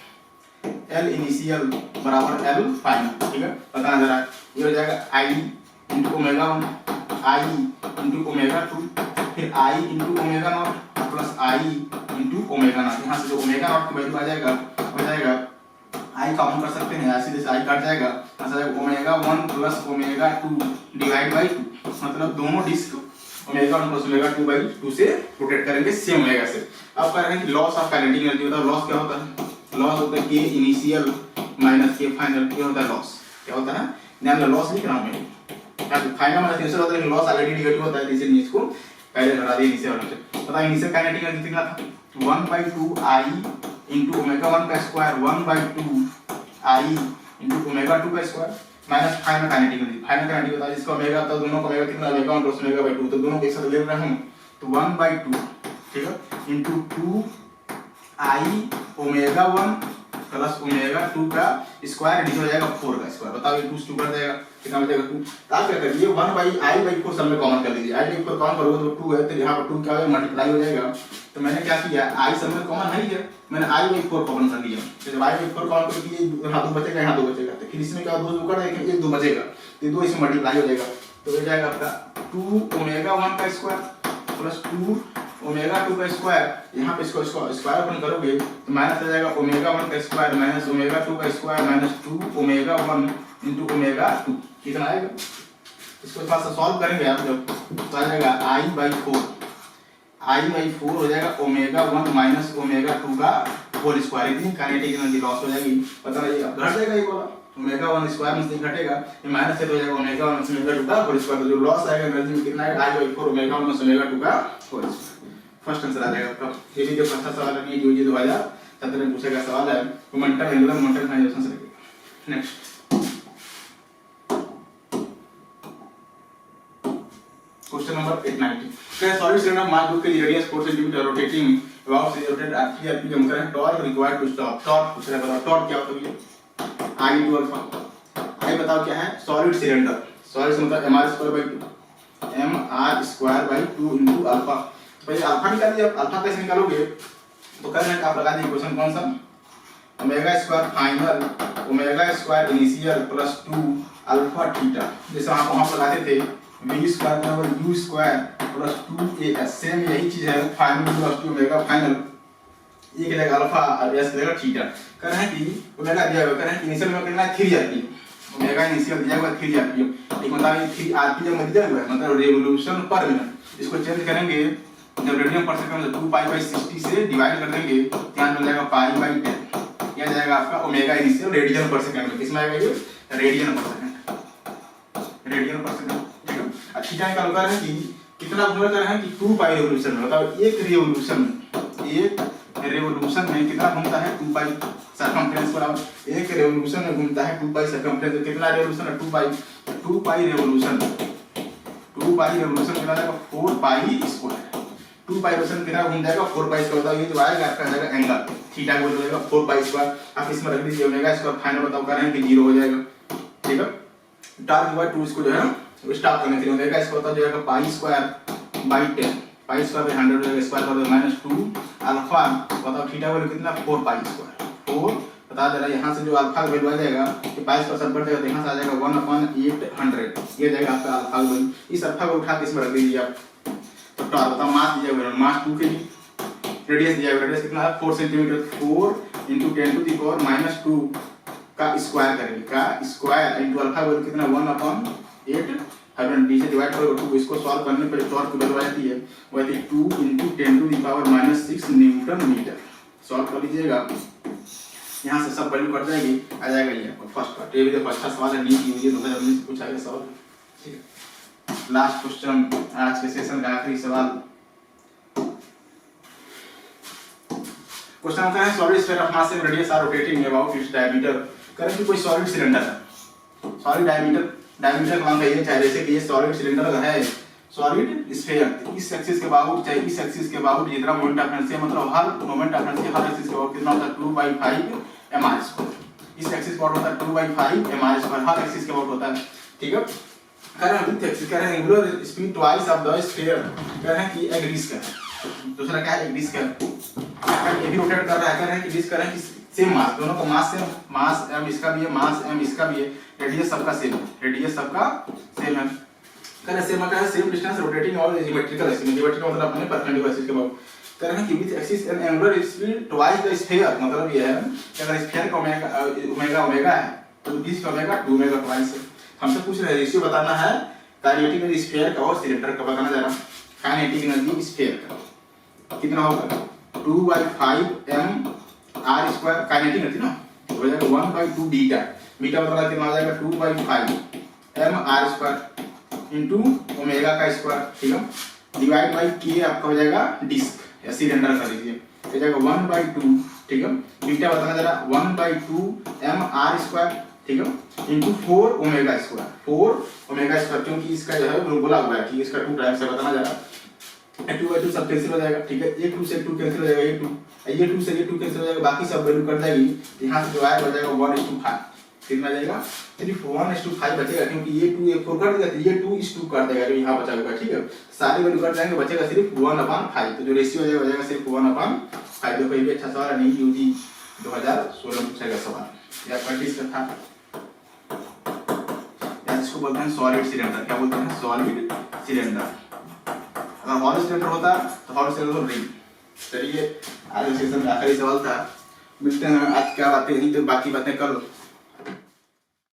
L initial बराबर L फाइनल, ठीक है। बताना जरा, ये हो जाएगा I into omega 1, I into omega 2, फिर I into omega naught plus I into omega naught. यहाँ से जो ओमेगा नॉट की वैल्यू आ जाएगा हो जाएगा I कॉमन कर सकते हैं, ऐसे जैसे I कट जाएगा, ऐसा जाएगा omega 1 plus omega 2 divide by 2, मतलब दोनों disc omega 1 plus omega 2 by 2 से रोटेट करेंगे सेम ओमेगा से। अब कह रहे हैं कि लॉस ऑफ काइनेटिक एनर्जी होता है। लॉस क्या होता है, लॉस होता है के इनिशियल माइनस के फाइनल। क्या होता है लॉस, क्या होता है ध्यान में, लॉस लिख रहा हूं मैं, फाइनल माइनस इनिशियल होता है, लॉस ऑलरेडी नेगेटिव होता है, इसीलिए इसको पहले हटा दिया इनिशियल वाले से। पता है इनिशियल काइनेटिक एनर्जी कितना था, 1/2 I into ओमेगा 1 का स्क्वायर 1/2 I into ओमेगा 2 का square minus final kinetic energy. Final kinetic होता है जिसका ओमेगा, तो दोनों का ओमेगा कितना, ओमेगा 1 प्लस ओमेगा 2, तो दोनों को एक साथ ले रहा हूं तो 1/2, ठीक है, into 2 I omega 1 plus omega 2 का स्क्वायर डिवाइड हो जाएगा 4 का स्क्वायर। बताओ ये 2 से 2 कट जाएगा, कितना बचेगा 2। आप क्या करिए 1/I/4 सब में कॉमन कर लीजिए, I/4 कॉमन करोगे तो 2 है, तो यहाँ पर 2 क्या होगा मल्टीप्लाई हो जाएगा। तो मैंने क्या किया, I सब में कॉमन है ही है, मैंने I/4 कॉमन कर लिया। तो जब I/4 कॉमन कर दिए, यहाँ 2 बचेगा, यहाँ 2 बचेगा, तो फिर इसमें क्या 2 कट जाएगा, 1 2 बचेगा, तो 2 इसमें मल्टीप्लाई हो जाएगा। तो हो जाएगा आपका 2 ओमेगा 1 का स्क्वायर प्लस 2 ओमेगा 2 का स्क्वायर, यहाँ पे इसको स्क्वायर ओपन करोगे तो माइनस आ जाएगा ओमेगा 1 का स्क्वायर माइनस ओमेगा 2 का square minus 2 omega 1 into omega 2, कितना आएगा। इसको थोड़ा सा सॉल्व करेंगे आप जब, तो आ जाएगा I/4 हो जाएगा ओमेगा 1 माइनस ओमेगा 2 का होल स्क्वायर। इतनी काइनेटिक एनर्जी लॉस हो जाएगी। पता नहीं घट जाएगा ये वाला ओमेगा 1 स्क्वायर में से घटेगा, ये माइनस से हो जाएगा ओमेगा 1 माइनस ओमेगा 2 का होल स्क्वायर। तो जो लॉस आएगा एनर्जी में कितना आएगा, I/4 ओमेगा 1 माइनस ओमेगा 2 का होल स्क्वायर। फर्स्ट आंसर आ जाएगा आपका। ये भी जो फर्स्ट सवाल है ये जो 2017 में पूछा गया सवाल है, मोमेंटम एंगुलर मोमेंटम कंजर्वेशन से लगेगा। नेक्स्ट क्वेश्चन नंबर 890, क्या सॉलिड सिलेंडर मास ग्रुप के रेडियस 4 सेंटीमीटर रोटेटिंग अबाउट से रोटेट आरपी आरपी हम करें, torque required to stop. Torque पूछ रहा है, बताओ टॉर्क क्या होता है, I into अल्फा। आई बताओ क्या है, सॉलिड सिलेंडर, सॉलिड मतलब mr² mr² 2 into अल्फा। पहले अल्फा निकालिए। आप अल्फा कैसे निकालोगे, तो कर रहे हैं आप लगा दीजिए क्वेश्चन कौन सा, omega square final omega square initial plus 2 alpha theta. जैसे आप वहां पर लगाते थे v स्क्वायर बराबर u square plus 2as, same यही चीज है, फाइनल प्लस 2 ओमेगा फाइनल, ये क्या जाएगा अल्फा और s जाएगा थीटा। कर रहे हैं कि ओमेगा दिया हुआ, कर रहे हैं कि इनिशियल में करना है 3 आरपी, ओमेगा इनिशियल दिया हुआ 3 आरपीएम, एक मतलब ये 3 आरपीएम में दिया हुआ है, मतलब रिवॉल्यूशन पर मिनट। इसको चेंज करेंगे जब रेडियन पर सेकंड तो 2 पाई बाई 60 से डिवाइड कर देंगे, यहाँ मिल जाएगा पाई बाई 10, यह जाएगा आपका ओमेगा इनिशियल रेडियन पर सेकंड में। किसमें आएगा ये? रेडियन पर सेकंड, रेडियन पर सेकंड, ठीक है। अब थीटा निकाल कर है कि कितना घूम कर है कि 2 पाई रिवॉल्यूशन में, मतलब एक रिवॉल्यूशन में कितना घूमता है? 2 पाई सर्कमफ्रेंस बराबर एक रिवॉल्यूशन में घूमता है 2 पाई सर्कमफ्रेंस। कितना रिवॉल्यूशन है? 2 पाई रिवॉल्यूशन कितना जाएगा? 4 पाई स्क्वायर। 2 पाई रिवॉल्यूशन कितना घूम जाएगा? 4 पाई स्क्वायर। बताओ ये जो आएगा आपका जाएगा एंगल थीटा को बोल जाएगा 4 पाई स्क्वायर। आप इसमें रख दीजिए ओमेगा स्क्वायर, फाइनल बताओ कर रहे हैं कि 0 हो जाएगा, ठीक है। टार्क बाय 2 इसको जो है स्टार्ट करने के लिए ओमेगा स्क्वायर होता जाएगा pi square by 10, pi square by 100 हो जाएगा, स्क्वायर कर दो -2 अल्फा, बताओ थीटा वैल्यू कितना? 4 पाई स्क्वायर। 4 बता दे रहा है, यहाँ से जो अल्फा का वैल्यू आ जाएगा कि पाई स्क्वायर सब बढ़ जाएगा तो यहाँ से आ जाएगा 1/800, ये जाएगा आपका अल्फा का वैल्यू। इस अल्फा को उठा के इसमें रख दीजिए आप। तो टार्क बताओ मास दिया हुआ है, मास 2 kg, रेडियस दिया हुआ है, रेडियस कितना है? 4 सेंटीमीटर। 4 × 10⁻⁻2 का स्क्वायर करेंगे, का स्क्वायर इनटू अल्फा वैल्यू कितना? 1/800 नीचे डिवाइड करो 2, इसको सॉल्व करने पर टॉर्क की वैल्यू आती है वो आती है 2 × 10⁻⁻6 न्यूटन मीटर। सॉल्व कर लीजिएगा, यहाँ से सब वैल्यू कट जाएगी, आ जाएगा ये आपका फर्स्ट पार्ट। ये भी देखो अच्छा सवाल है, नीट यूजी 2019 से पूछा गया सवाल, ठीक है। लास्ट क्वेश्चन आज के सेशन का आखिरी सवाल। क्वेश्चन आता है solid sphere of mass and radius R rotating about its diameter. करें कि कोई सॉलिड सिलेंडर है, सॉलिड डायमीटर मान लीजिए चाहे जैसे कि ये सॉलिड सिलेंडर है, सॉलिड स्फीयर, इस एक्सिस के बाहुत चाहे इस एक्सिस के बाहुत जितना मोमेंट ऑफ इनर्शिया, मतलब हर मोमेंट ऑफ इनर्शिया हर एक्सिस के बाहुत कितना होता है? 2/5 mr²। इस एक्सिस के बाहुत होता है 2/5 mr², हर एक्सिस के बाहुत होता है, ठीक है। कह रहे हैं विथ एक्सिस, कह रहे हैं angular speed twice of the sphere, कह रहे हैं कि एक डिस्क है, दूसरा क्या है? एक डिस्क है, ये भी रोटेट कर रहा है। कह रहे हैं कि डिस्क कर रहे हैं कि सेम मास, दोनों का मास सेम, मास m इसका भी है, मास m इसका भी है, रेडियस सबका सेम है, रेडियस सबका सेम है। कह रहे हैं सेम का है, सेम डिस्टेंस रोटेटिंग और ज्योमेट्रिकल एक्सिस, ज्योमेट्रिकल मतलब अपने परपेंडिकुलर एक्सिस के बाद। कह रहे हैं कि with axis and angular speed twice the sphere, मतलब ये है कि अगर स्फीयर का ओमेगा है तो डिस्क का ओमेगा 2 ओमेगा ट्वाइस है। हमसे पूछ रहे हैं रेशियो बताना है काइनेटिक एनर्जी स्फीयर का और सिलेंडर का, बताना जरा। काइनेटिक एनर्जी स्फीयर का कितना होगा? 2/5 mr² काइनेटिक एनर्जी ना, हो जाएगा 1/2 बीटा, बीटा मतलब कितना आ जाएगा? 2/5 mr² इनटू ओमेगा का स्क्वायर, ठीक है, डिवाइड बाय k आपका हो जाएगा डिस्क या सिलेंडर कर लीजिए, हो जाएगा 1/2, ठीक है। बीटा बताना जरा 1/2 mr², ठीक है, into 4 omega square, 4 omega square, क्योंकि इसका जो है वो बोला हुआ है कि इसका 2 टाइम्स है, बताना जरा। 2/2 सब कैंसिल हो जाएगा, ठीक है, ये 2 से 2 कैंसिल हो जाएगा, ये 2 से ये 2 कैंसिल हो जाएगा, बाकी सब वैल्यू कट जाएगी। यहाँ से जो आएगा हो जाएगा 1:5, कितना जाएगा? सिर्फ 1:5 बचेगा, क्योंकि ये 2 ये 4 कट देगा, ये 2:2 कर देगा जो यहाँ बचा हुआ है, ठीक है। सारी वैल्यू कट जाएंगे, बचेगा सिर्फ 1/5, तो जो रेशियो हो जाएगा सिर्फ 1/5। देखो ये भी अच्छा सवाल है, नीट यूजी 2016 में पूछा गया सवाल, या 25 का था। इसको बोलते हैं सॉलिड सिलेंडर, क्या बोलते हैं? Solid cylinder. अगर हॉलो सिलेंडर होता तो हॉलो सिलेंडर रिंग। चलिए आज सेशन का आखिरी सवाल था, मिलते हैं आज क्या बातें, नहीं तो बाकी बातें कर लो।